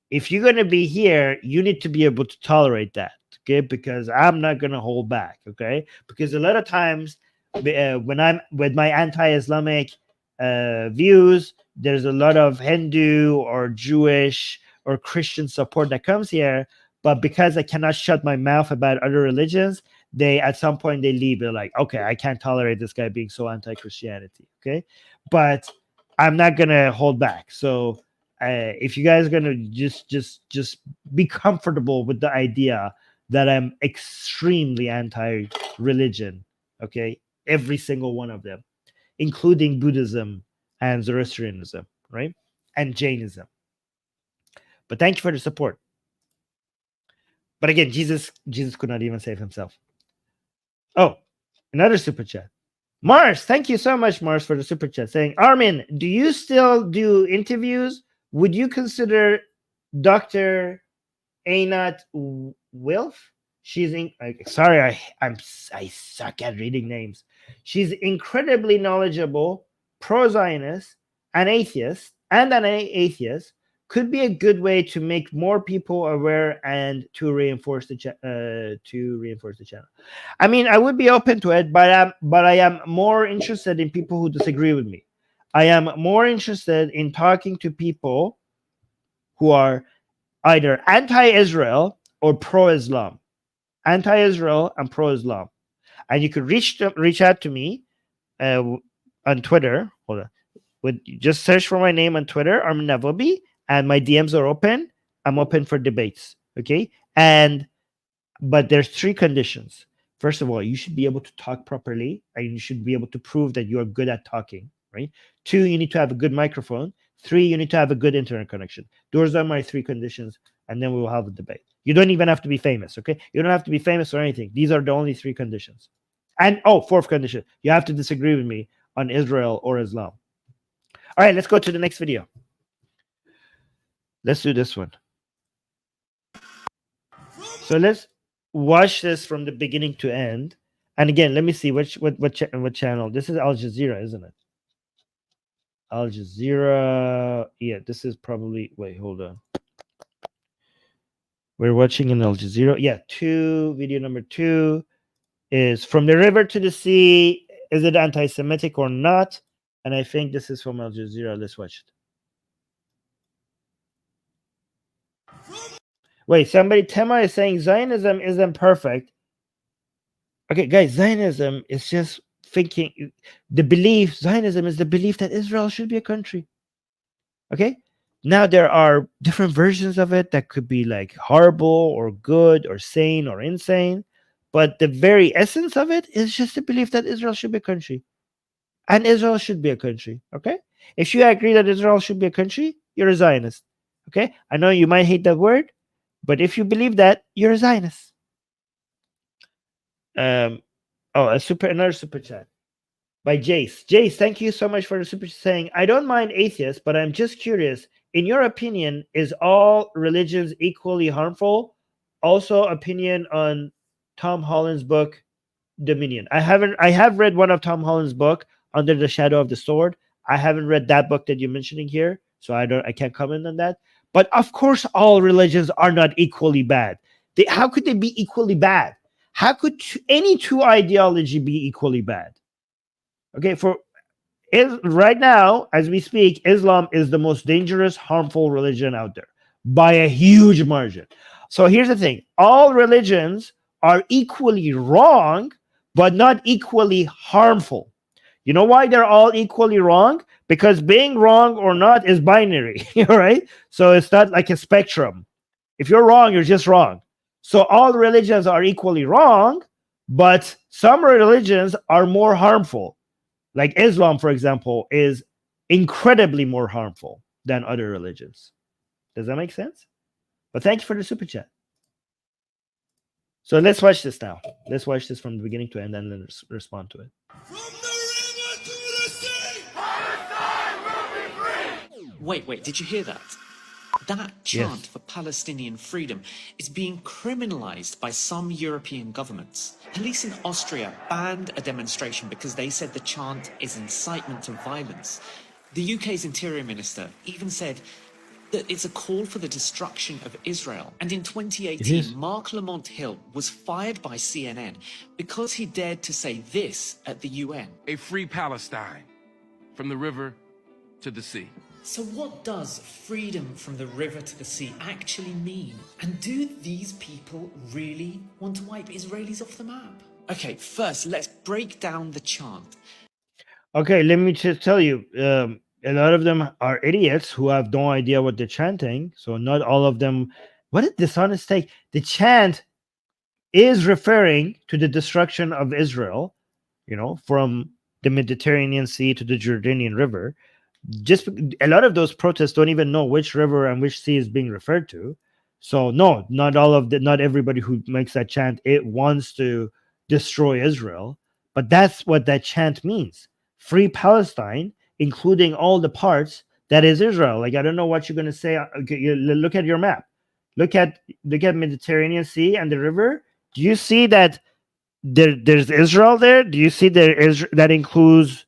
Speaker 1: if you're going to be here, you need to be able to tolerate that, okay? Because I'm not going to hold back, okay? Because a lot of times when I'm with my anti-Islamic views, there's a lot of Hindu or Jewish or Christian support that comes here. But because I cannot shut my mouth about other religions, at some point they leave. They're like, okay, I can't tolerate this guy being so anti-Christianity, okay? But I'm not gonna hold back. So if you guys are gonna just be comfortable with the idea that I'm extremely anti-religion, okay? Every single one of them, including Buddhism and Zoroastrianism, right? And Jainism. But thank you for the support. But again, Jesus could not even save himself. Oh, another super chat. Mars, thank you so much, Mars, for the super chat. Saying, Armin, do you still do interviews? Would you consider Dr. Einat Wilf? She's sorry, I suck at reading names. She's incredibly knowledgeable, pro-Zionist, an atheist, and an atheist. Could be a good way to make more people aware and to reinforce the channel. I mean, I would be open to it, but I am more interested in people who disagree with me. I am more interested in talking to people who are either anti-Israel or pro-Islam. Anti-Israel and pro-Islam. And you could reach out to me on Twitter. Hold on. Just search for my name on Twitter, Armin Navabi, and my DMs are open. I'm open for debates. Okay. But there's 3 conditions. First of all, you should be able to talk properly, and you should be able to prove that you are good at talking, right? 2, you need to have a good microphone. 3, you need to have a good internet connection. Those are my 3 conditions, and then we will have a debate. You don't even have to be famous, okay? You don't have to be famous or anything. These are the only 3 conditions. And 4th condition, you have to disagree with me on Israel or Islam. All right, let's go to the next video. Let's do this one. So let's watch this from the beginning to end. And again, let me see what channel. This is Al Jazeera, isn't it? Al Jazeera. Yeah, this is probably. Wait, hold on. We're watching in Al Jazeera. Yeah, video number 2 is From the River to the Sea. Is it anti-Semitic or not? And I think this is from Al Jazeera. Let's watch it. Wait, Tema is saying Zionism isn't perfect. Okay, guys, Zionism is just thinking Zionism is the belief that Israel should be a country. Okay? Now there are different versions of it that could be like horrible or good or sane or insane. But the very essence of it is just the belief that Israel should be a country. And Israel should be a country. Okay? If you agree that Israel should be a country, you're a Zionist. Okay? I know you might hate that word, but if you believe that, you're a Zionist. Another super chat by Jace. Jace, thank you so much for the super chat saying, I don't mind atheists, but I'm just curious. In your opinion, is all religions equally harmful? Also, opinion on Tom Holland's book, Dominion. I have read one of Tom Holland's book, Under the Shadow of the Sword. I haven't read that book that you're mentioning here, so I can't comment on that. But of course, all religions are not equally bad. How could they be equally bad? How could any 2 ideology be equally bad? Okay, right now, as we speak, Islam is the most dangerous, harmful religion out there by a huge margin. So here's the thing. All religions are equally wrong, but not equally harmful. You know why they're all equally wrong? Because being wrong or not is binary, all right? So it's not like a spectrum. If you're wrong, you're just wrong. So all religions are equally wrong, but some religions are more harmful. Like Islam, for example, is incredibly more harmful than other religions. Does that make sense? But thank you for the super chat. So let's watch this now. Let's watch this from the beginning to end and then respond to it.
Speaker 4: From the river to the sea, Palestine will be free.
Speaker 5: Wait, did you hear that? That chant for Palestinian freedom is being criminalized by some European governments. Police in Austria banned a demonstration because they said the chant is incitement to violence. The UK's Interior Minister even said that it's a call for the destruction of Israel. And in 2018, Mark Lamont Hill was fired by CNN because he dared to say this at the UN.
Speaker 4: A free Palestine, from the river to the sea.
Speaker 5: So what does freedom from the river to the sea actually mean? And do these people really want to wipe Israelis off the map? Okay, first, let's break down the chant.
Speaker 1: Okay, let me just tell you, a lot of them are idiots who have no idea what they're chanting. So not all of them. What a dishonest take. The chant is referring to the destruction of Israel, from the Mediterranean Sea to the Jordanian River. Just a lot of those protests don't even know which river and which sea is being referred to. So no, not everybody who makes that chant, it wants to destroy Israel. But that's what that chant means. Free Palestine, including all the parts that is Israel. Like, I don't know what you're going to say. Okay, look at your map. Look at Mediterranean Sea and the river. Do you see that there's Israel there? Do you see that includes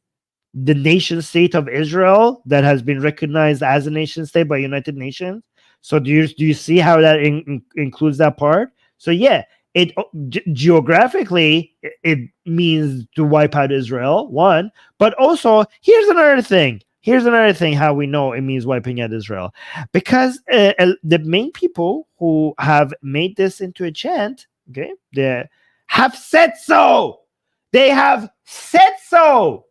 Speaker 1: the nation state of Israel that has been recognized as a nation state by United Nations? So do you see how that includes that part? So yeah, it geographically it means to wipe out Israel, one, but also here's another thing how we know it means wiping out Israel, because the main people who have made this into a chant, okay, they have said so. They have said so.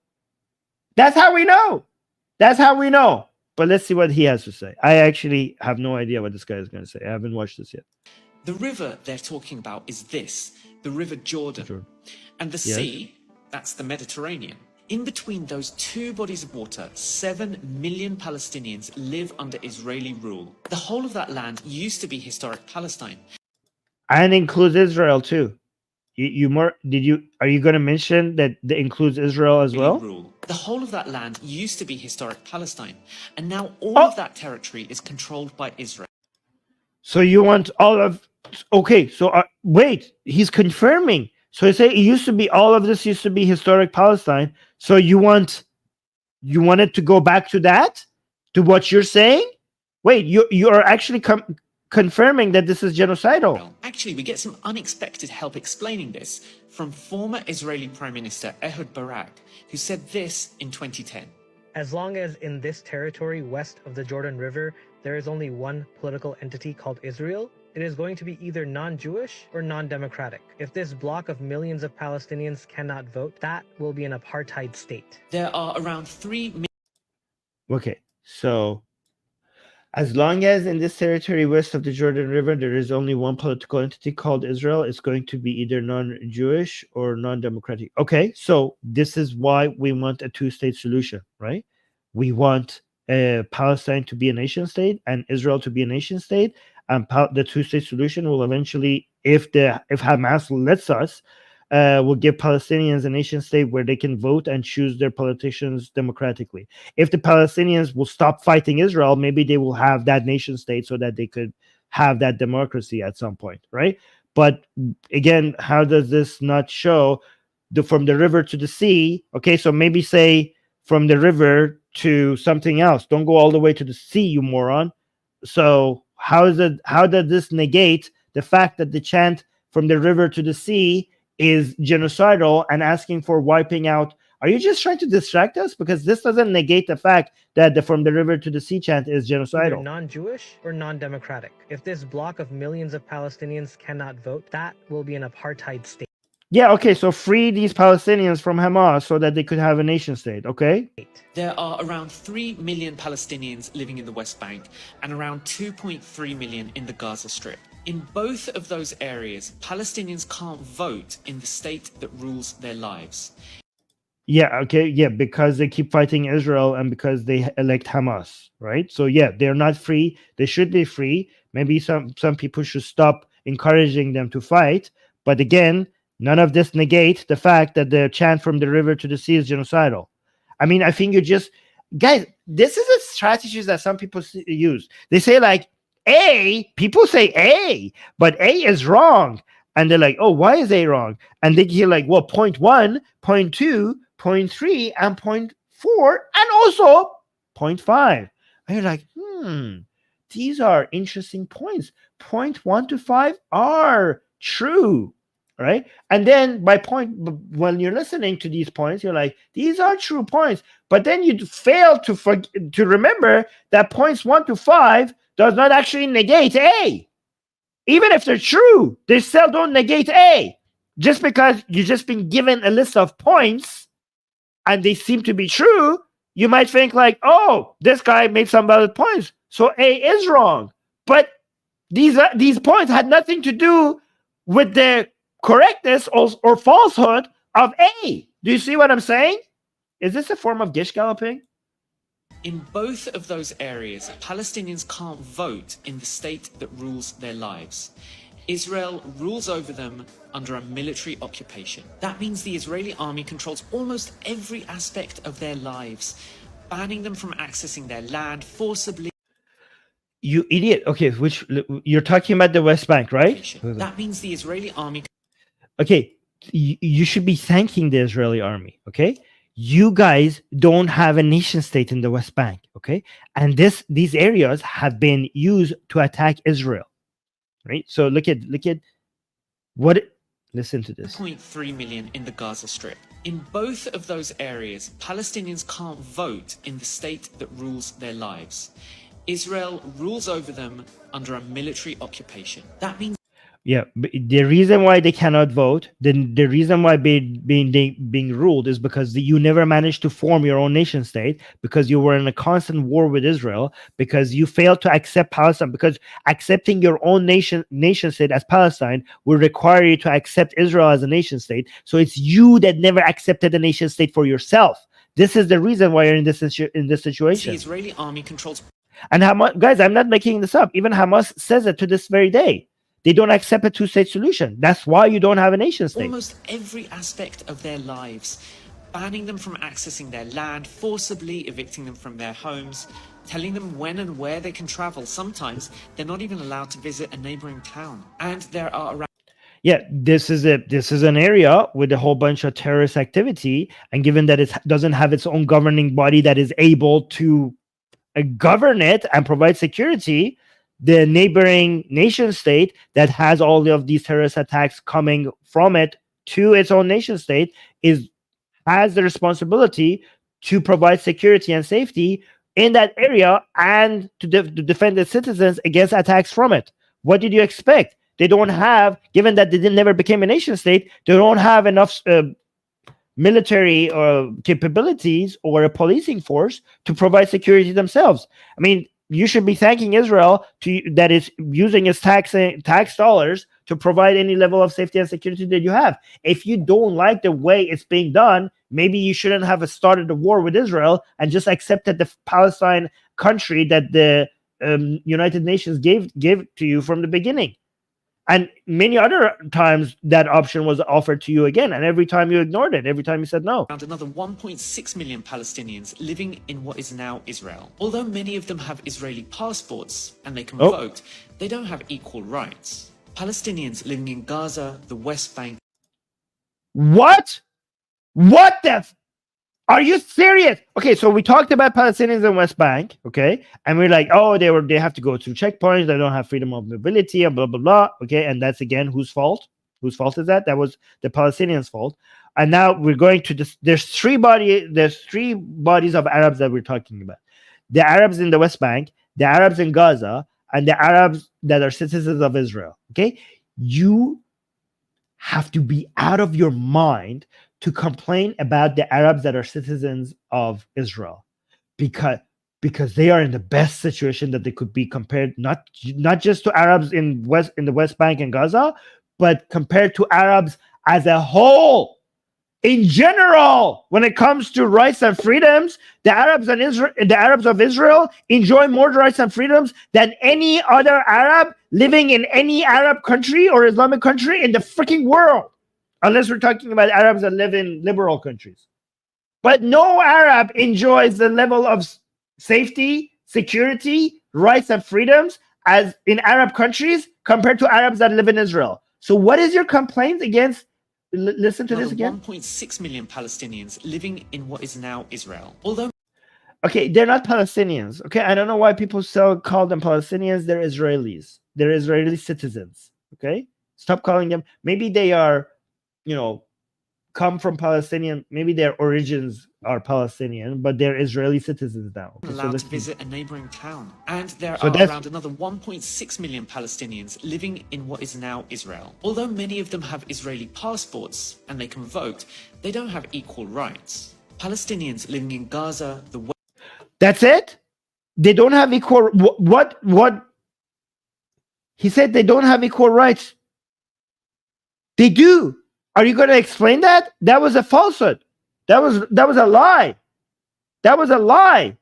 Speaker 1: That's how we know. That's how we know. But let's see what he has to say. I actually have no idea what this guy is going to say. I haven't watched this yet.
Speaker 5: The river they're talking about is this, the River Jordan. And the sea, that's the Mediterranean. In between those two bodies of water, 7 million Palestinians live under Israeli rule. The whole of that land used to be historic Palestine.
Speaker 1: And includes Israel too. Are you going to mention that includes Israel as well?
Speaker 5: Rule. The whole of that land used to be historic Palestine, and now all of that territory is controlled by Israel.
Speaker 1: So you want all of? Okay, so wait, he's confirming. So he say all of this used to be historic Palestine. So you want it to go back to that, to what you're saying? Wait, you are actually confirming that this is genocidal.
Speaker 5: Actually, we get some unexpected help explaining this from former Israeli Prime Minister Ehud Barak, who said this in 2010.
Speaker 6: As long as in this territory west of the Jordan River, there is only one political entity called Israel, it is going to be either non-Jewish or non-democratic. If this block of millions of Palestinians cannot vote, that will be an apartheid state.
Speaker 5: There are around 3 million.
Speaker 1: Okay, so as long as in this territory west of the Jordan River, there is only one political entity called Israel, it's going to be either non-Jewish or non-democratic. Okay, so this is why we want a two-state solution, right? We want Palestine to be a nation state and Israel to be a nation state. And the two-state solution will eventually, if Hamas lets us, will give Palestinians a nation state where they can vote and choose their politicians democratically. If the Palestinians will stop fighting Israel, maybe they will have that nation state so that they could have that democracy at some point, right? But again, how does this not show from the river to the sea? Okay, so maybe say from the river to something else. Don't go all the way to the sea, you moron. So how does this negate the fact that the chant from the river to the sea is genocidal and asking for wiping out? Are you just trying to distract us? Because this doesn't negate the fact that the from the river to the sea chant is genocidal.
Speaker 6: Either non-Jewish or non-democratic. If this block of millions of Palestinians cannot vote, that will be an apartheid state.
Speaker 1: Yeah, okay, so free these Palestinians from Hamas so that they could have a nation state, okay?
Speaker 5: There are around 3 million Palestinians living in the West Bank and around 2.3 million in the Gaza Strip. In both of those areas, Palestinians can't vote in the state that rules their lives.
Speaker 1: Yeah, okay, yeah, because they keep fighting Israel and because they elect Hamas, right? So yeah, they're not free. They should be free. Maybe some people should stop encouraging them to fight. But again, none of this negates the fact that the chant from the river to the sea is genocidal. I mean, I think you just, guys, this is a strategy that some people use. They say like, people say A, but A is wrong. And they're like, oh, why is A wrong? And they hear like, well, point 1, point 2, point 3, and point 4, and also point 5. And you're like, these are interesting points. Point 1 to 5 are true. Right, and then when you're listening to these points, you're like, these are true points. But then you fail to remember that points 1 to 5 does not actually negate A. Even if they're true, they still don't negate A. Just because you've just been given a list of points and they seem to be true, you might think like, oh, this guy made some valid points, so A is wrong. But these points had nothing to do with the correctness or falsehood of A. Do you see what I'm saying? Is this a form of gish galloping?
Speaker 5: In both of those areas, Palestinians can't vote in the state that rules their lives. Israel rules over them under a military occupation. That means the Israeli army controls almost every aspect of their lives, banning them from accessing their land forcibly.
Speaker 1: You idiot. Okay, which you're talking about the West Bank, right?
Speaker 5: That means the Israeli army.
Speaker 1: Okay, you should be thanking the Israeli army. Okay, you guys don't have a nation state in the West Bank. Okay, and these areas have been used to attack Israel. Right. So look at what. Listen to this.
Speaker 5: 1.3 million in the Gaza Strip. In both of those areas, Palestinians can't vote in the state that rules their lives. Israel rules over them under a military occupation. That means
Speaker 1: Yeah, but the reason why they cannot vote, the reason why being ruled is because you never managed to form your own nation state, because you were in a constant war with Israel, because you failed to accept Palestine, because accepting your own nation state as Palestine will require you to accept Israel as a nation state. So it's you that never accepted a nation state for yourself. This is the reason why you're in this situation.
Speaker 5: the Israeli army controls.
Speaker 1: And Hamas, guys, I'm not making this up. Even Hamas says it to this very day. They don't accept a two-state solution. That's why you don't have a nation state.
Speaker 5: Almost every aspect of their lives, banning them from accessing their land, forcibly evicting them from their homes, telling them when and where they can travel. Sometimes they're not even allowed to visit a neighboring town. And there are around.
Speaker 1: Yeah, this is an area with a whole bunch of terrorist activity, and given that it doesn't have its own governing body that is able to govern it and provide security, the neighboring nation state that has all of these terrorist attacks coming from it to its own nation state has the responsibility to provide security and safety in that area and to defend its citizens against attacks from it. What did you expect? They don't have, given that they never became a nation state, they don't have enough military capabilities or a policing force to provide security themselves. I mean, you should be thanking Israel that is using its tax dollars to provide any level of safety and security that you have. If you don't like the way it's being done, maybe you shouldn't have started a war with Israel and just accepted the Palestine country that the United Nations gave to you from the beginning. And many other times that option was offered to you again, and every time you ignored it, every time you said no.
Speaker 5: Around another 1.6 million Palestinians living in what is now Israel. Although many of them have Israeli passports and they can vote, they don't have equal rights. Palestinians living in Gaza, the West Bank.
Speaker 1: What? What the? Are you serious? Okay, so we talked about Palestinians in West Bank, okay, and we're like, oh, they have to go through checkpoints, they don't have freedom of mobility, and blah blah blah. Okay, and that's again whose fault? Whose fault is that? That was the Palestinians' fault. And now we're going to this. There's three bodies of Arabs that we're talking about: the Arabs in the West Bank, the Arabs in Gaza, and the Arabs that are citizens of Israel. Okay, you have to be out of your mind to complain about the Arabs that are citizens of Israel, because they are in the best situation that they could be compared, not just to Arabs in the West Bank and Gaza, but compared to Arabs as a whole. In general, when it comes to rights and freedoms, the Arabs of Israel enjoy more rights and freedoms than any other Arab living in any Arab country or Islamic country in the freaking world. Unless we're talking about Arabs that live in liberal countries. But no Arab enjoys the level of safety, security, rights, and freedoms as in Arab countries compared to Arabs that live in Israel. So what is your complaint against? Listen to this again.
Speaker 5: 1.6 million Palestinians living in what is now Israel. Although,
Speaker 1: okay, they're not Palestinians. Okay, I don't know why people still call them Palestinians. They're Israelis. They're Israeli citizens. Okay, stop calling them. Maybe they are, come from Palestinian. Maybe their origins are Palestinian, but they're Israeli citizens now. Okay,
Speaker 5: allowed to visit a neighboring town. And there are around another 1.6 million Palestinians living in what is now Israel. Although many of them have Israeli passports and they can vote, they don't have equal rights. Palestinians living in Gaza, the West.
Speaker 1: That's it? They don't have equal... What? He said they don't have equal rights. They do. Are you going to explain that? That was a falsehood. That was a lie. That was a lie.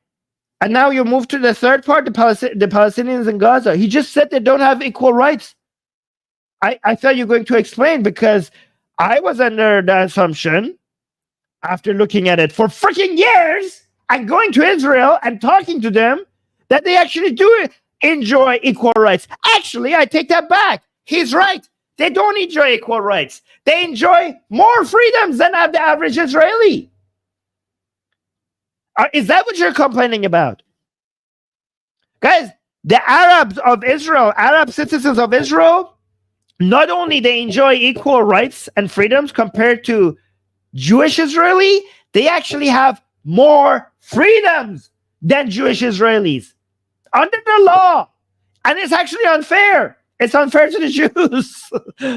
Speaker 1: And now you move to the third part, the Palestinians in Gaza. He just said they don't have equal rights. I thought you were going to explain, because I was under the assumption, after looking at it for freaking years and going to Israel and talking to them, that they actually do enjoy equal rights. Actually, I take that back. He's right. They don't enjoy equal rights. They enjoy more freedoms than the average Israeli. Is that what you're complaining about? Guys, the Arabs of Israel, Arab citizens of Israel, not only they enjoy equal rights and freedoms compared to Jewish Israeli, they actually have more freedoms than Jewish Israelis under the law. And it's actually unfair. It's unfair to the Jews.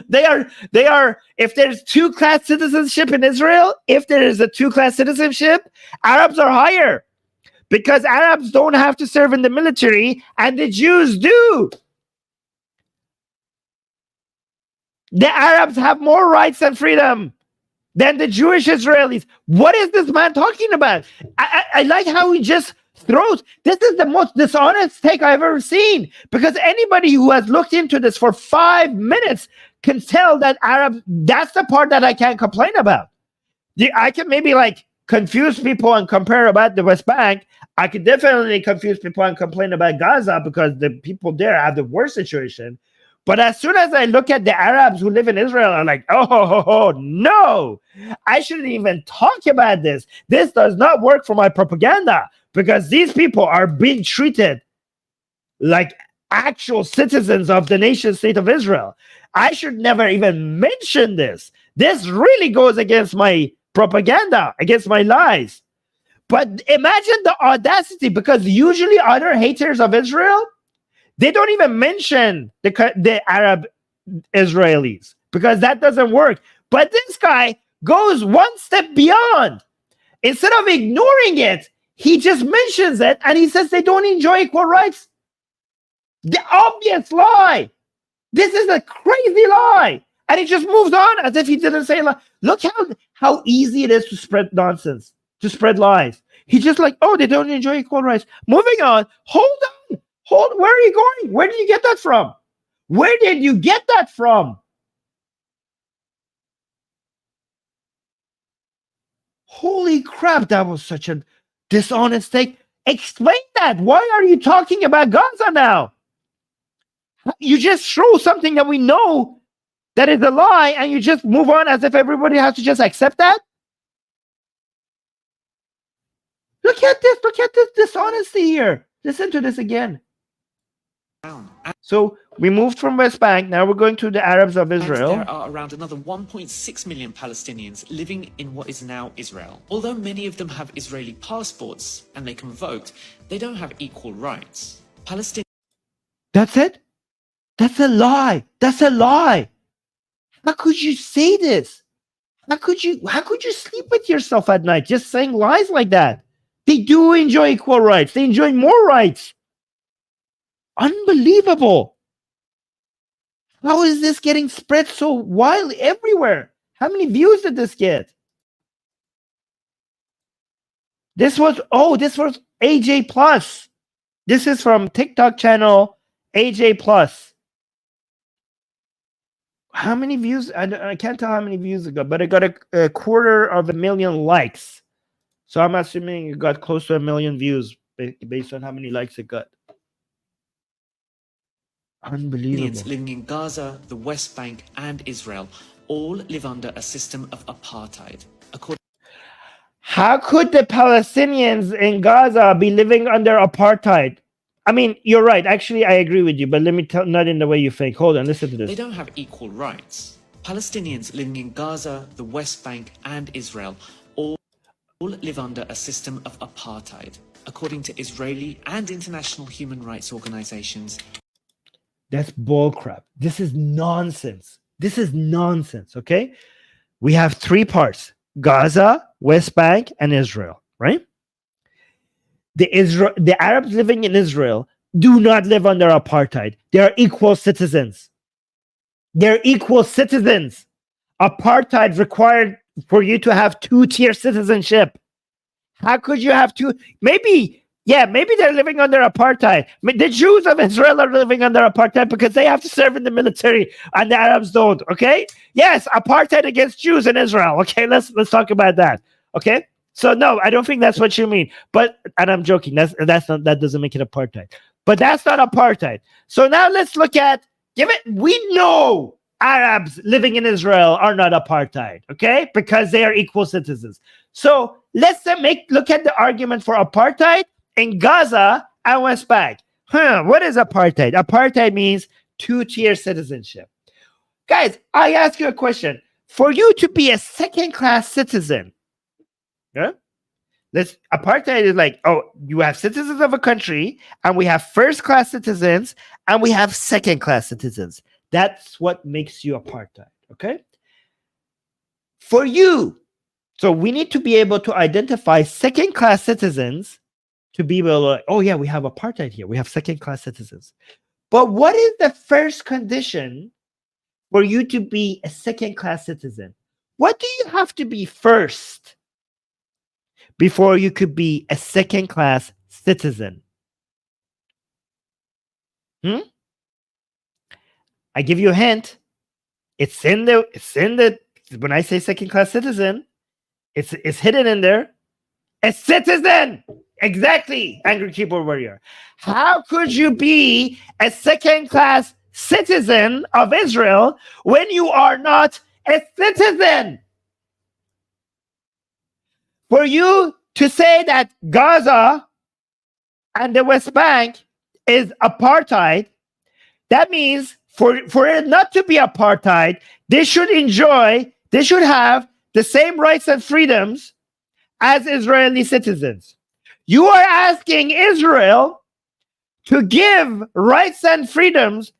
Speaker 1: They are, if there's two-class citizenship in Israel, if there is a two-class citizenship, Arabs are higher, because Arabs don't have to serve in the military and the Jews do. The Arabs have more rights and freedom than the Jewish Israelis. What is this man talking about? I like how he just throws. This is the most dishonest take I've ever seen, because anybody who has looked into this for 5 minutes can tell that Arabs, that's the part that I can't complain about. I can maybe like confuse people and compare about the West Bank. I could definitely confuse people and complain about Gaza, because the people there have the worst situation. But as soon as I look at the Arabs who live in Israel, I'm like, oh, no, I shouldn't even talk about this. This does not work for my propaganda, because these people are being treated like actual citizens of the nation state of Israel. I should never even mention this. This really goes against my propaganda, against my lies. But imagine the audacity, because usually other haters of Israel, they don't even mention the Arab Israelis, because that doesn't work. But this guy goes one step beyond. Instead of ignoring it, he just mentions it, and he says they don't enjoy equal rights. The obvious lie. This is a crazy lie. And he just moves on as if he didn't say a lie. Look how easy it is to spread nonsense, to spread lies. He's just like, oh, they don't enjoy equal rights. Moving on. Hold on. Where are you going? Where did you get that from? Where did you get that from? Holy crap, that was such a dishonest take. Explain that. Why are you talking about Gaza now? You just show something that we know that is a lie, and you just move on as if everybody has to just accept that? Look at this dishonesty here. Listen to this again. So we moved from West Bank. Now we're going to the Arabs of Israel.
Speaker 5: And there are around another 1.6 million Palestinians living in what is now Israel. Although many of them have Israeli passports and they can vote, they don't have equal rights. Palestinians.
Speaker 1: That's it? That's a lie. That's a lie. How could you say this? How could you sleep with yourself at night just saying lies like that? They do enjoy equal rights. They enjoy more rights. Unbelievable. How is this getting spread so wildly everywhere? How many views did this get? This was AJ Plus. This is from TikTok channel AJ Plus. How many views? I can't tell how many views it got, but it got a 250,000 likes. So I'm assuming it got close to 1 million views based on how many likes it got. Unbelievable.
Speaker 5: Living in Gaza, the West Bank, and Israel all live under a system of apartheid.
Speaker 1: How could the Palestinians in Gaza be living under apartheid? I mean, you're right. Actually, I agree with you, but let me tell, not in the way you think. Hold on, listen to this.
Speaker 5: They don't have equal rights. Palestinians living in Gaza, the West Bank, and Israel all live under a system of apartheid, according to Israeli and international human rights organizations.
Speaker 1: That's bullcrap. This is nonsense. This is nonsense, okay? We have 3 parts: Gaza, West Bank, and Israel, right? The Arabs living in Israel do not live under apartheid. They are equal citizens. They're equal citizens. Apartheid required for you to have 2-tier citizenship. How could you have 2? Maybe Yeah, maybe they're living under apartheid. The Jews of Israel are living under apartheid because they have to serve in the military and the Arabs don't. Okay. Yes, apartheid against Jews in Israel. Okay, let's talk about that. Okay. So no, I don't think that's what you mean. But and I'm joking. That doesn't make it apartheid. But that's not apartheid. So now let's look at we know Arabs living in Israel are not apartheid, okay? Because they are equal citizens. So let's look at the argument for apartheid in Gaza and West Bank. What is apartheid? Apartheid means two-tier citizenship. Guys, I ask you a question. For you to be a second-class citizen, yeah? Apartheid is like, you have citizens of a country, and we have first-class citizens, and we have second-class citizens. That's what makes you apartheid, okay? For you, so we need to be able to identify second-class citizens to be able to, we have apartheid here. We have second-class citizens. But what is the first condition for you to be a second-class citizen? What do you have to be first before you could be a second-class citizen? I give you a hint. It's in the when I say second-class citizen, it's hidden in there. A citizen. Exactly, Angry Keyboard Warrior. How could you be a second-class citizen of Israel when you are not a citizen? For you to say that Gaza and the West Bank is apartheid, that means for it not to be apartheid, they should have the same rights and freedoms as Israeli citizens. You are asking Israel to give rights and freedoms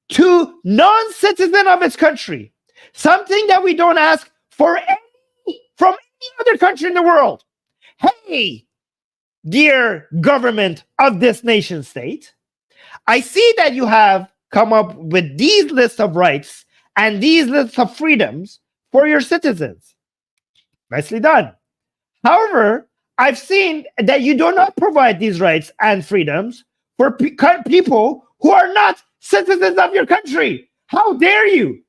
Speaker 1: to non-citizen of its country, something that we don't ask from any other country in the world. Hey, dear government of this nation state, I see that you have come up with these lists of rights and these lists of freedoms for your citizens. Nicely done. However, I've seen that you do not provide these rights and freedoms for people who are not citizens of your country. How dare you?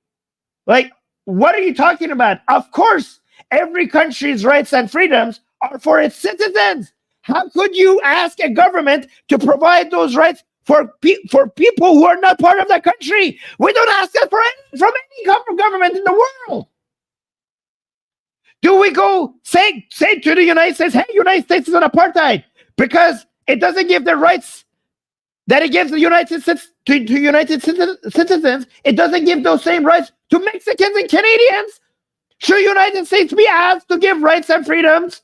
Speaker 1: Like, what are you talking about? Of course, every country's rights and freedoms are for its citizens. How could you ask a government to provide those rights for people who are not part of that country? We don't ask that from any government in the world. Do we go say to the United States, hey, United States is an apartheid because it doesn't give the rights that it gives the United States to United citizens? It doesn't give those same rights to Mexicans and Canadians. Should United States be asked to give rights and freedoms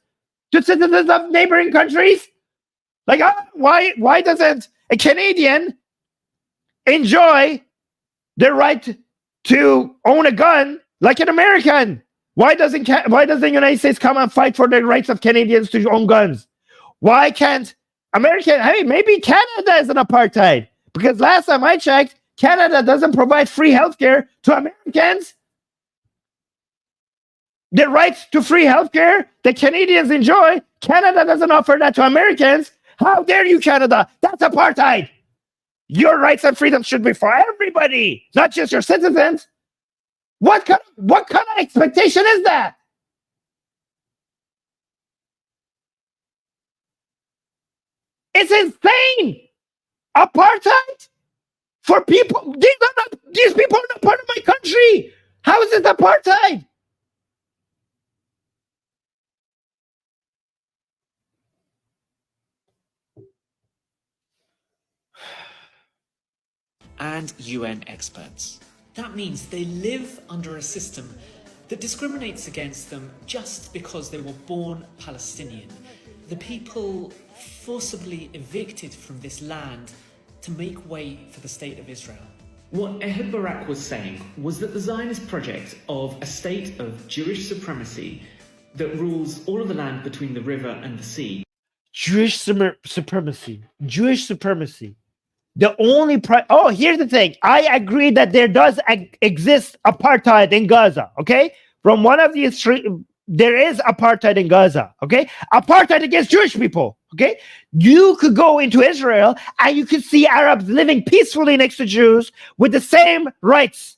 Speaker 1: to citizens of neighboring countries? Like, why doesn't a Canadian enjoy the right to own a gun like an American? Why doesn't the United States come and fight for the rights of Canadians to own guns? Why can't maybe Canada is an apartheid? Because last time I checked, Canada doesn't provide free healthcare to Americans. The rights to free healthcare that Canadians enjoy, Canada doesn't offer that to Americans. How dare you, Canada? That's apartheid. Your rights and freedoms should be for everybody, not just your citizens. What kind of expectation is that? It's insane. Apartheid for people. These people are not part of my country. How is it apartheid?
Speaker 5: And UN experts. That means they live under a system that discriminates against them just because they were born Palestinian. The people forcibly evicted from this land to make way for the state of Israel. What Ehud Barak was saying was that the Zionist project of a state of Jewish supremacy that rules all of the land between the river and the sea.
Speaker 1: Jewish supremacy. Jewish supremacy. The only here's the thing. I agree that there does exist apartheid in Gaza. Okay, from one of the there is apartheid in Gaza, okay? Apartheid against Jewish people, okay? You could go into Israel and you could see Arabs living peacefully next to Jews with the same rights,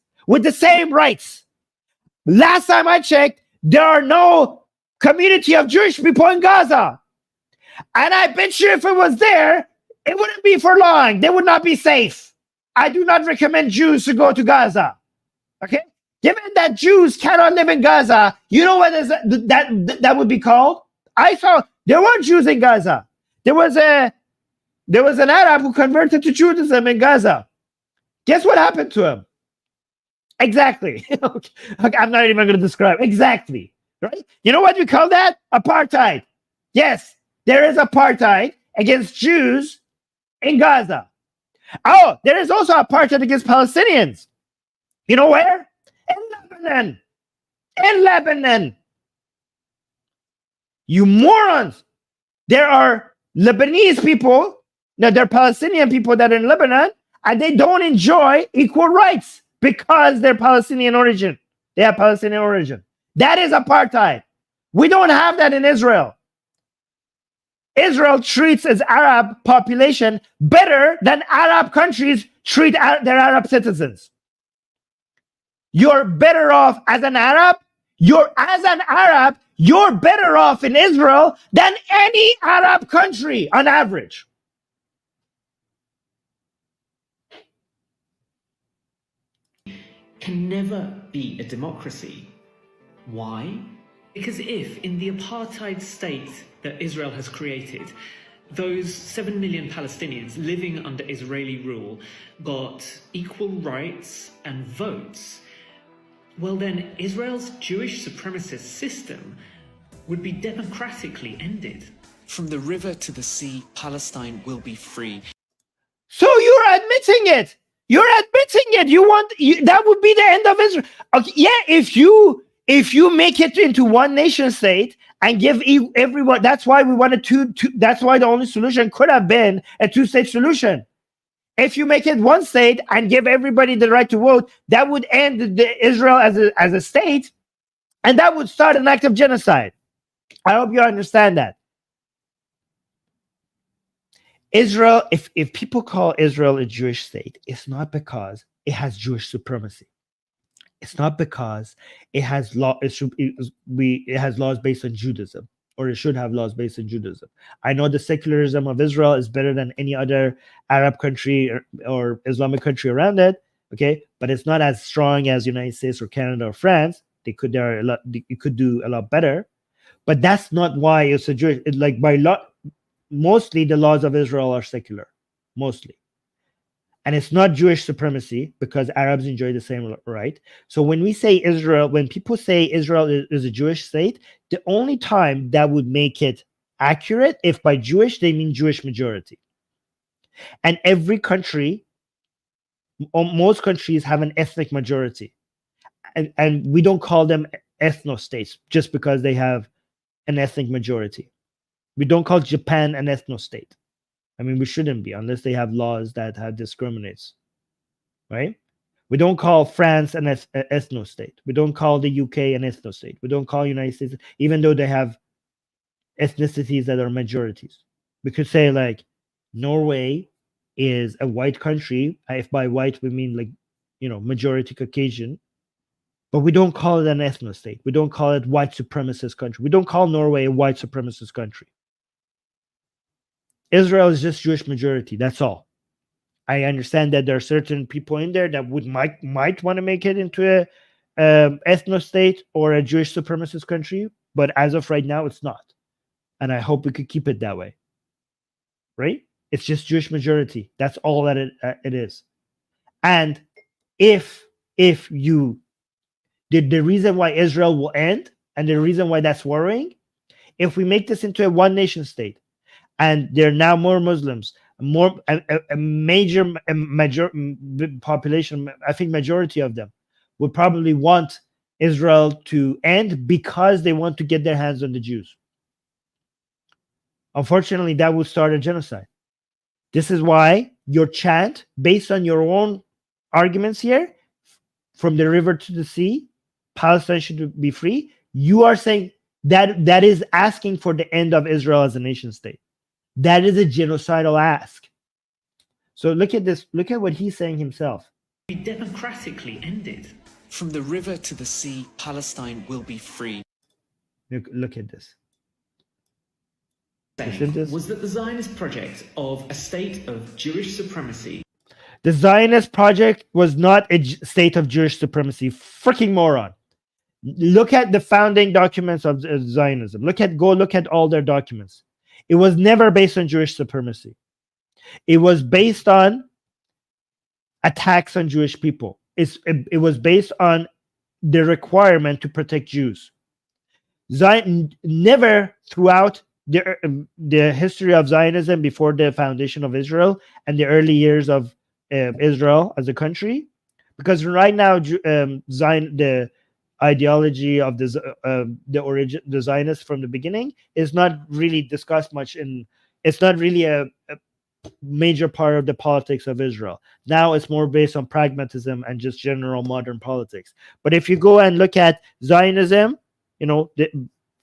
Speaker 1: Last time I checked, there are no community of Jewish people in Gaza. And I bet you if it was there, it wouldn't be for long. They would not be safe. I do not recommend Jews to go to Gaza, okay? Given that Jews cannot live in Gaza, you know what that would be called? I saw there were Jews in Gaza. There was an Arab who converted to Judaism in Gaza. Guess what happened to him? Exactly. Okay, I'm not even going to describe. Exactly. Right? You know what we call that? Apartheid. Yes, there is apartheid against Jews in Gaza. Oh, there is also apartheid against Palestinians. You know where? In Lebanon. You morons. There are Lebanese people, now there are Palestinian people that are in Lebanon, and they don't enjoy equal rights because they're Palestinian origin. They have Palestinian origin. That is apartheid. We don't have that in Israel. Israel treats its Arab population better than Arab countries treat their Arab citizens. You're better off as an Arab. You're better off in Israel than any Arab country on average.
Speaker 5: Can never be a democracy. Why? Because if in the apartheid state that Israel has created, those 7 million Palestinians living under Israeli rule got equal rights and votes, well then Israel's Jewish supremacist system would be democratically ended. From the river to the sea, Palestine will be free.
Speaker 1: So you're admitting it. That would be the end of Israel. Okay, yeah, if you make it into one nation state and give everyone, that's why we wanted that's why the only solution could have been a two-state solution. If you make it one state and give everybody the right to vote, that would end Israel as a state, and that would start an act of genocide. I hope you understand that. Israel, if people call Israel a Jewish state, it's not because it has Jewish supremacy. It's not because it has it has laws based on Judaism, or it should have laws based on Judaism. I know the secularism of Israel is better than any other Arab country or Islamic country around it, okay? But it's not as strong as United States or Canada or France. It could do a lot better. But that's not why it's a Jewish. By law, mostly the laws of Israel are secular, mostly. And it's not Jewish supremacy because Arabs enjoy the same right. So when people say Israel is a Jewish state, the only time that would make it accurate, if by Jewish, they mean Jewish majority. And every country, most countries have an ethnic majority. And we don't call them ethno-states just because they have an ethnic majority. We don't call Japan an ethno-state. I mean, we shouldn't be unless they have laws that discriminates, right? We don't call France an ethno-state. We don't call the UK an ethno-state. We don't call United States, even though they have ethnicities that are majorities. We could say like Norway is a white country. If by white we mean majority Caucasian, but we don't call it an ethno-state. We don't call it white supremacist country. We don't call Norway a white supremacist country. Israel is just Jewish majority. That's all. I understand that there are certain people in there that might want to make it into a ethno-state or a Jewish supremacist country, but as of right now, it's not. And I hope we could keep it that way. Right? It's just Jewish majority. That's all that it is. And if you the reason why Israel will end, and the reason why that's worrying, if we make this into a one nation state, and there are now more Muslims, a major population, I think majority of them would probably want Israel to end because they want to get their hands on the Jews. Unfortunately, that would start a genocide. This is why your chant, based on your own arguments here, from the river to the sea, Palestine should be free. You are saying That is asking for the end of Israel as a nation state. That is a genocidal ask. So look at this. Look at what he's saying himself.
Speaker 5: Be democratically ended. From the river to the sea, Palestine will be free.
Speaker 1: Look at this.
Speaker 5: Was that the Zionist project of a state of Jewish supremacy?
Speaker 1: The Zionist project was not a state of Jewish supremacy. Freaking moron. Look at the founding documents of Zionism. Go look at all their documents. It was never based on Jewish supremacy. It was based on attacks on Jewish people. It was based on the requirement to protect Jews. Zion never throughout the history of Zionism before the foundation of Israel and the early years of Israel as a country, because right now the ideology of the Zionists from the beginning is not really discussed much, it's not really a major part of the politics of Israel. Now it's more based on pragmatism and just general modern politics. But if you go and look at Zionism,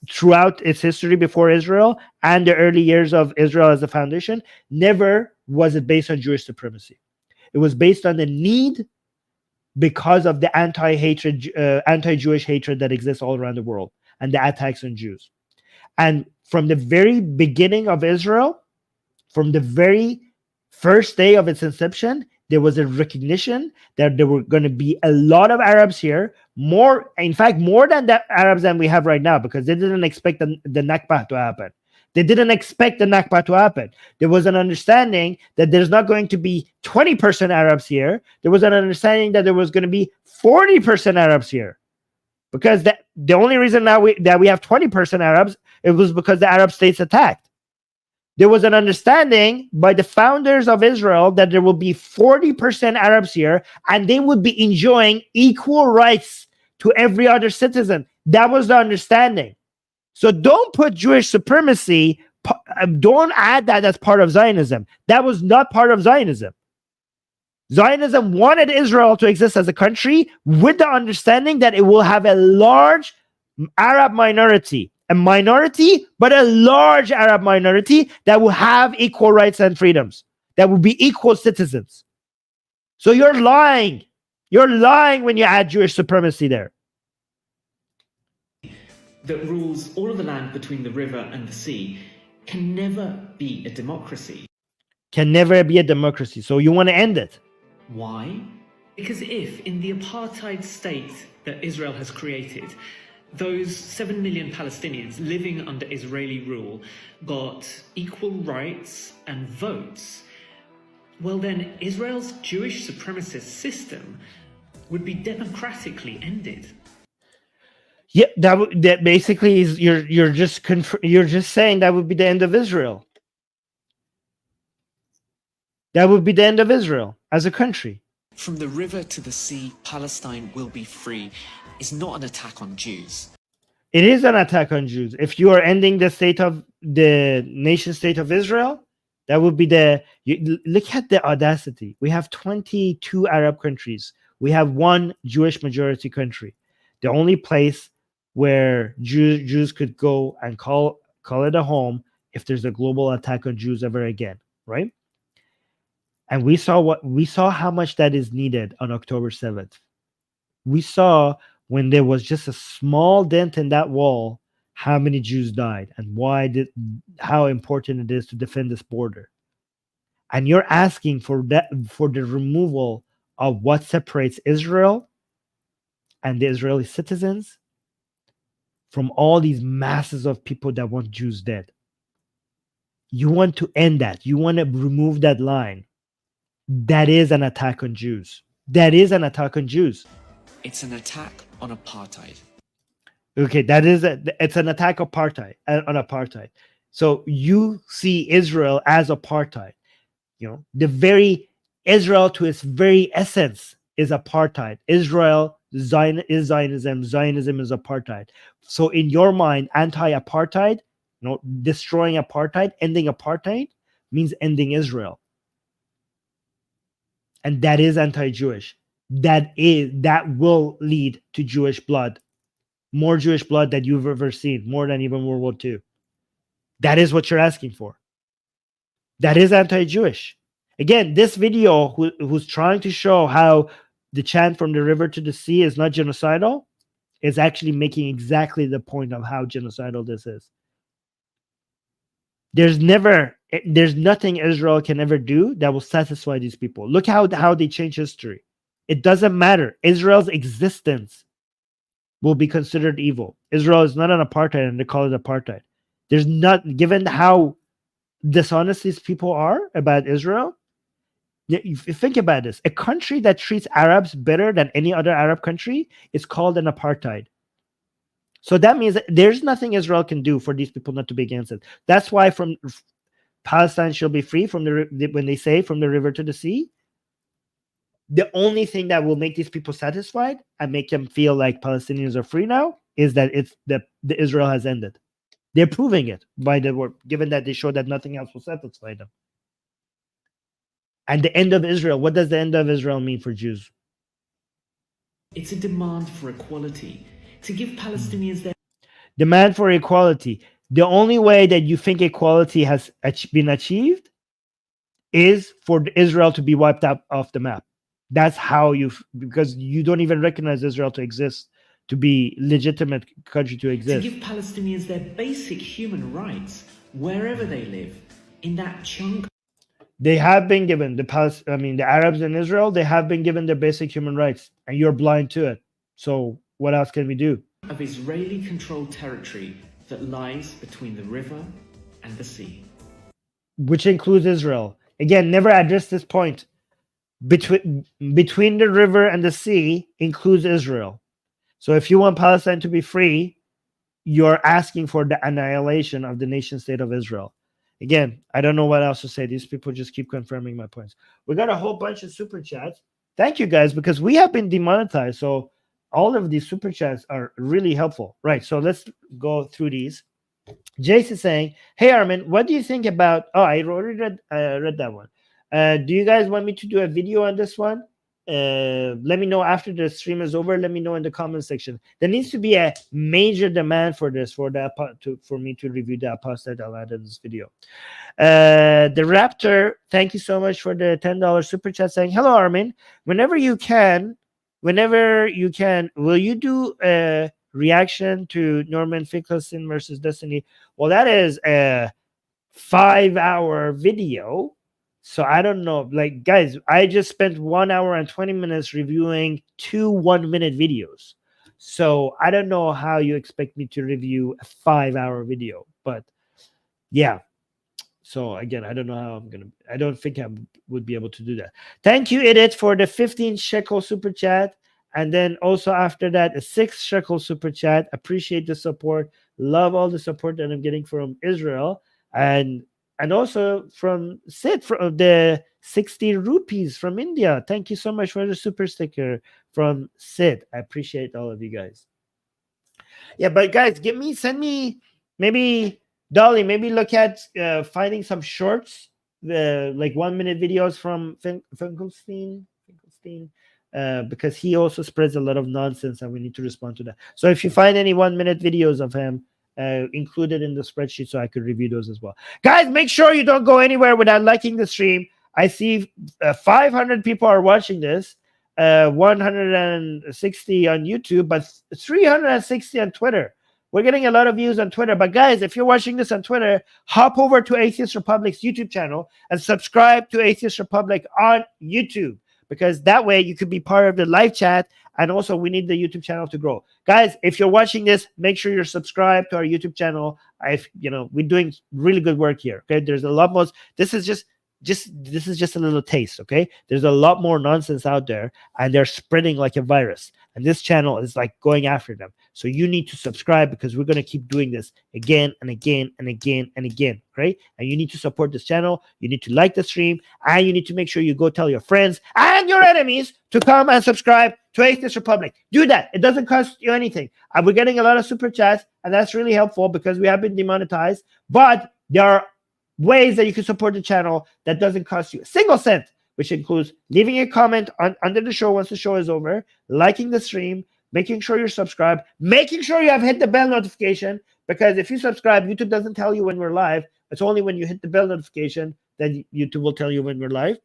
Speaker 1: throughout its history before Israel and the early years of Israel as a foundation, never was it based on Jewish supremacy. It was based on the need because of the anti-Jewish hatred that exists all around the world and the attacks on Jews. And from the very beginning of Israel, from the very first day of its inception, there was a recognition that there were going to be a lot of Arabs here, more than the Arabs than we have right now, because they didn't expect the Nakba to happen. They didn't expect the Nakba to happen. There was an understanding that there's not going to be 20% Arabs here. There was an understanding that there was going to be 40% Arabs here. Because the only reason now that we have 20% Arabs, it was because the Arab states attacked. There was an understanding by the founders of Israel that there will be 40% Arabs here, and they would be enjoying equal rights to every other citizen. That was the understanding. So don't put Jewish supremacy, don't add that as part of Zionism. That was not part of Zionism. Zionism wanted Israel to exist as a country with the understanding that it will have a large Arab minority. A minority, but a large Arab minority that will have equal rights and freedoms, that will be equal citizens. So you're lying. You're lying when you add Jewish supremacy there.
Speaker 5: That rules all of the land between the river and the sea can never be a democracy.
Speaker 1: Can never be a democracy. So you want to end it.
Speaker 5: Why? Because if in the apartheid state that Israel has created, those 7 million Palestinians living under Israeli rule got equal rights and votes, well then Israel's Jewish supremacist system would be democratically ended.
Speaker 1: Yeah, that basically is you're just saying that would be the end of Israel. That would be the end of Israel as a country.
Speaker 5: From the river to the sea, Palestine will be free is not an attack on Jews.
Speaker 1: It is an attack on Jews. If you are ending the nation state of Israel, that would be look at the audacity. We have 22 Arab countries. We have one Jewish majority country. The only place where Jews could go and call it a home if there's a global attack on Jews ever again, right? And we saw how much that is needed on October 7th. We saw when there was just a small dent in that wall, how many Jews died and how important it is to defend this border. And you're asking for the removal of what separates Israel and the Israeli citizens from all these masses of people that want Jews dead. You want to end that. You want to remove that line. That is an attack on Jews. That is an attack on Jews.
Speaker 5: It's an attack on apartheid.
Speaker 1: Okay, it's an attack on apartheid. So you see Israel as apartheid. The very Israel to its very essence is apartheid. Israel is Zionism. Zionism is apartheid. So in your mind, anti-apartheid, destroying apartheid, ending apartheid means ending Israel. And that is anti-Jewish. That will lead to Jewish blood. more Jewish blood that you've ever seen, more than even World War II. That is what you're asking for. That is anti-Jewish. Again, this video who's trying to show how the chant from the river to the sea is not genocidal is actually making exactly the point of how genocidal this is. There's nothing Israel can ever do that will satisfy these people. Look how they change history. It doesn't matter. Israel's existence will be considered evil. Israel is not an apartheid, and they call it apartheid. There's not, given how dishonest these people are about Israel. If you think about this, a country that treats Arabs better than any other Arab country is called an apartheid. So that means that there's nothing Israel can do for these people not to be against it. That's why from Palestine shall be free from when they say from the river to the sea. The only thing that will make these people satisfied and make them feel like Palestinians are free now is that it's the Israel has ended. They're proving it by the word, given that they show that nothing else will satisfy them. And the end of Israel, what does the end of Israel mean for Jews?
Speaker 5: It's a demand for equality, to give Palestinians their
Speaker 1: Demand for equality. The only way that you think equality has been achieved is for Israel to be wiped out off the map. That's how because you don't even recognize Israel to exist, to be legitimate country to exist.
Speaker 5: to give Palestinians their basic human rights wherever they live, in that chunk
Speaker 1: They have been given the Arabs in Israel, they have been given their basic human rights, and you're blind to it. So what else can we do?
Speaker 5: of Israeli-controlled territory that lies between the river and the sea.
Speaker 1: Which includes Israel. Again, never address this point. Between the river and the sea includes Israel. So if you want Palestine to be free, you're asking for the annihilation of the nation state of Israel. Again, I don't know what else to say. These people just keep confirming my points. We got a whole bunch of super chats. Thank you guys, because we have been demonetized. So all of these super chats are really helpful. Right. So let's go through these. Jace is saying, hey, Armin, what do you think about... Oh, I already read that one. Do you guys want me to do a video on this one? Let me know after the stream is over. Let me know in the comment section. There needs to be a major demand for this, for me to review the apostate. I'll add in this video. The Raptor, thank you so much for the $10 super chat, saying, hello, Armin. Whenever you can, will you do a reaction to Norman Finkelstein versus Destiny? Well, that is a 5-hour video. So I don't know, like, guys, I just spent 1 hour and 20 minutes reviewing 2 1-minute videos. So I don't know how you expect me to review a 5-hour video, but yeah. So again, I don't know how I don't think I would be able to do that. Thank you, Edith, for the 15 shekel super chat. And then also after that, a 6 shekel super chat. Appreciate the support. Love all the support that I'm getting from Israel. And also from Sid, from the 60 rupees from India. Thank you so much for the super sticker from Sid. I appreciate all of you guys. Yeah, but guys, send me, maybe, Dolly, maybe look at finding some shorts, like 1-minute videos from Finkelstein, because he also spreads a lot of nonsense and we need to respond to that. So if you find any 1-minute videos of him, included in the spreadsheet so I could review those as well. Guys, make sure you don't go anywhere without liking the stream. I see 500 people are watching this, 160 on YouTube, but 360 on Twitter. We're getting a lot of views on Twitter. But guys, if you're watching this on Twitter, hop over to Atheist Republic's YouTube channel and subscribe to Atheist Republic on YouTube, because that way you could be part of the live chat. And also, we need the YouTube channel to grow. Guys, if you're watching this, make sure you're subscribed to our YouTube channel. We're doing really good work here. Okay, there's a lot more. This is just a little taste. Okay, there's a lot more nonsense out there, and they're spreading like a virus. And this channel is like going after them. So you need to subscribe, because we're going to keep doing this again and again and again and again, right? And you need to support this channel. You need to like the stream, and you need to make sure you go tell your friends and your enemies to come and subscribe to Atheist Republic. Do that. It doesn't cost you anything. We're getting a lot of super chats, and that's really helpful because we have been demonetized. But there are ways that you can support the channel that doesn't cost you a single cent, which includes leaving a comment under the show once the show is over, liking the stream, making sure you're subscribed, making sure you have hit the bell notification, because if you subscribe, YouTube doesn't tell you when we're live. It's only when you hit the bell notification that YouTube will tell you when we're live.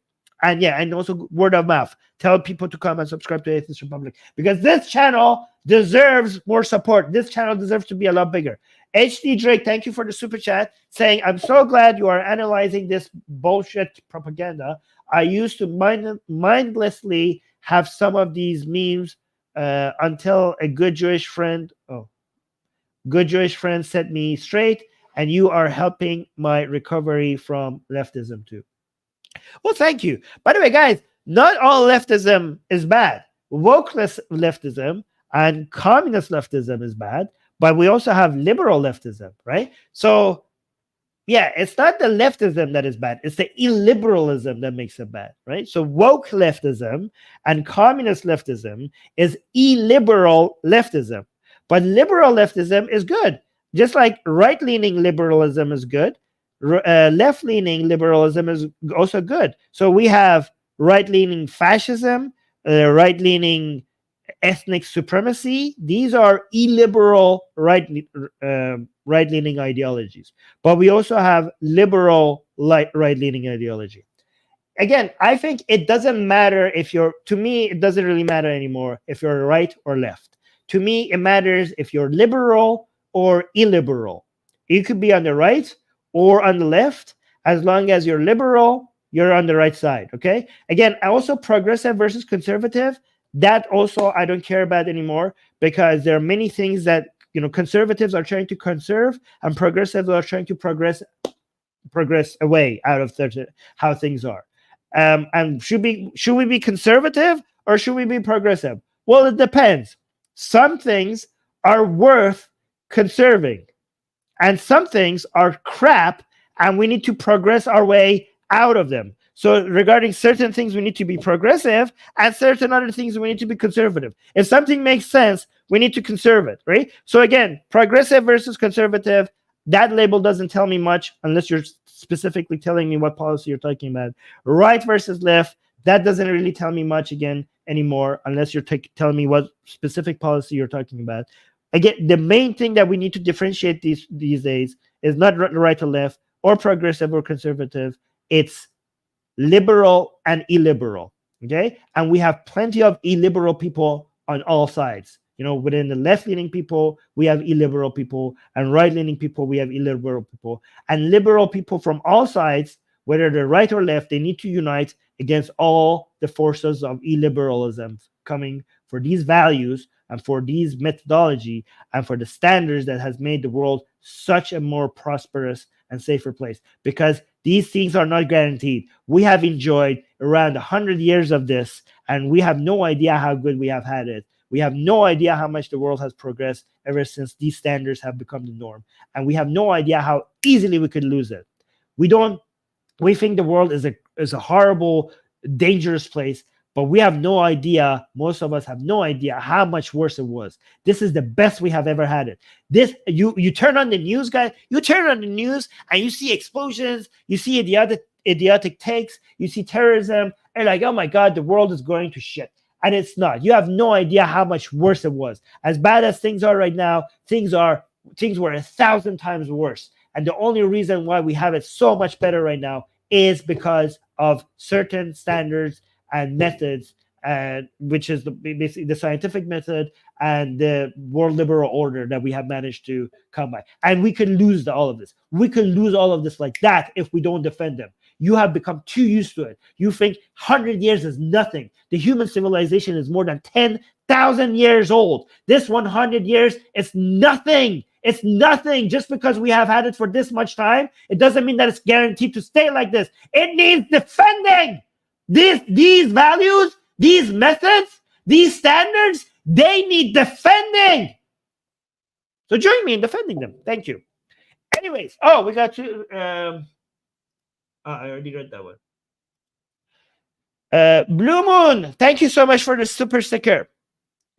Speaker 1: And yeah, and also word of mouth. Tell people to come and subscribe to Atheist Republic, because this channel deserves more support. This channel deserves to be a lot bigger. HD Drake, thank you for the super chat, saying, I'm so glad you are analyzing this bullshit propaganda. I used to mindlessly have some of these memes until a good Jewish friend set me straight, and you are helping my recovery from leftism too. Well, thank you. By the way, guys, not all leftism is bad. Woke leftism and communist leftism is bad, but we also have liberal leftism, right? So, yeah, it's not the leftism that is bad. It's the illiberalism that makes it bad, right? So woke leftism and communist leftism is illiberal leftism. But liberal leftism is good. Just like right-leaning liberalism is good, left-leaning liberalism is also good. So we have right-leaning fascism, right-leaning ethnic supremacy. These are illiberal right-leaning ideologies. But we also have liberal right-leaning ideology. Again, I think it doesn't matter if you're, to me, it doesn't really matter anymore if you're right or left. To me, it matters if you're liberal or illiberal. You could be on the right or on the left. As long as you're liberal, you're on the right side, okay? Again, also progressive versus conservative, that also I don't care about anymore, because there are many things that, you know, conservatives are trying to conserve and progressives are trying to progress away out of how things are. And should we be conservative or should we be progressive? Well, it depends. Some things are worth conserving, and some things are crap, and we need to progress our way out of them. So regarding certain things, we need to be progressive, and certain other things, we need to be conservative. If something makes sense, we need to conserve it, right? So again, progressive versus conservative, that label doesn't tell me much unless you're specifically telling me what policy you're talking about. Right versus left, that doesn't really tell me much again anymore unless you're telling me what specific policy you're talking about. Again, the main thing that we need to differentiate these days is not right or left or progressive or conservative. It's liberal and illiberal, okay? And we have plenty of illiberal people on all sides. You know, within the left-leaning people, we have illiberal people, and right-leaning people, we have illiberal people. And liberal people from all sides, whether they're right or left, they need to unite against all the forces of illiberalism coming for these values and for these methodology and for the standards that has made the world such a more prosperous and safer place. Because these things are not guaranteed. We have enjoyed around 100 years of this, and we have no idea how good we have had it. We have no idea how much the world has progressed ever since these standards have become the norm. And we have no idea how easily we could lose it. We think the world is a horrible, dangerous place, but we have no idea, most of us have no idea how much worse it was. This is the best we have ever had it. This, you turn on the news, guys, you turn on the news and you see explosions, you see idiotic takes, you see terrorism, and like, oh my God, the world is going to shit. And it's not. You have no idea how much worse it was. As bad as things are right now, things were 1,000 times worse. And the only reason why we have it so much better right now is because of certain standards and methods, which is basically the scientific method and the world liberal order that we have managed to come by. And we can lose all of this. We can lose all of this like that if we don't defend them. You have become too used to it. You think 100 years is nothing. The human civilization is more than 10,000 years old. This 100 years is nothing. It's nothing. Just because we have had it for this much time, it doesn't mean that it's guaranteed to stay like this. It needs defending. These values, these methods, these standards, they need defending. So join me in defending them. Thank you. Anyways, we got to... I already read that one. Blue Moon, thank you so much for the super sticker.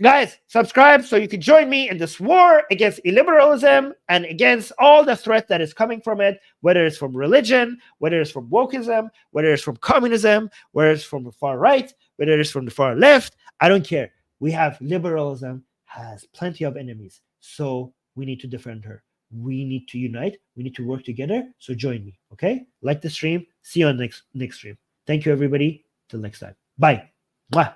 Speaker 1: Guys, subscribe so you can join me in this war against illiberalism and against all the threat that is coming from it, whether it's from religion, whether it's from wokeism, whether it's from communism, whether it's from the far right, whether it's from the far left. I don't care. We have liberalism has plenty of enemies. So we need to defend her. We need to unite. We need to work together. So join me, okay? Like the stream. See you on next stream. Thank you, everybody. Till next time. Bye. Mwah.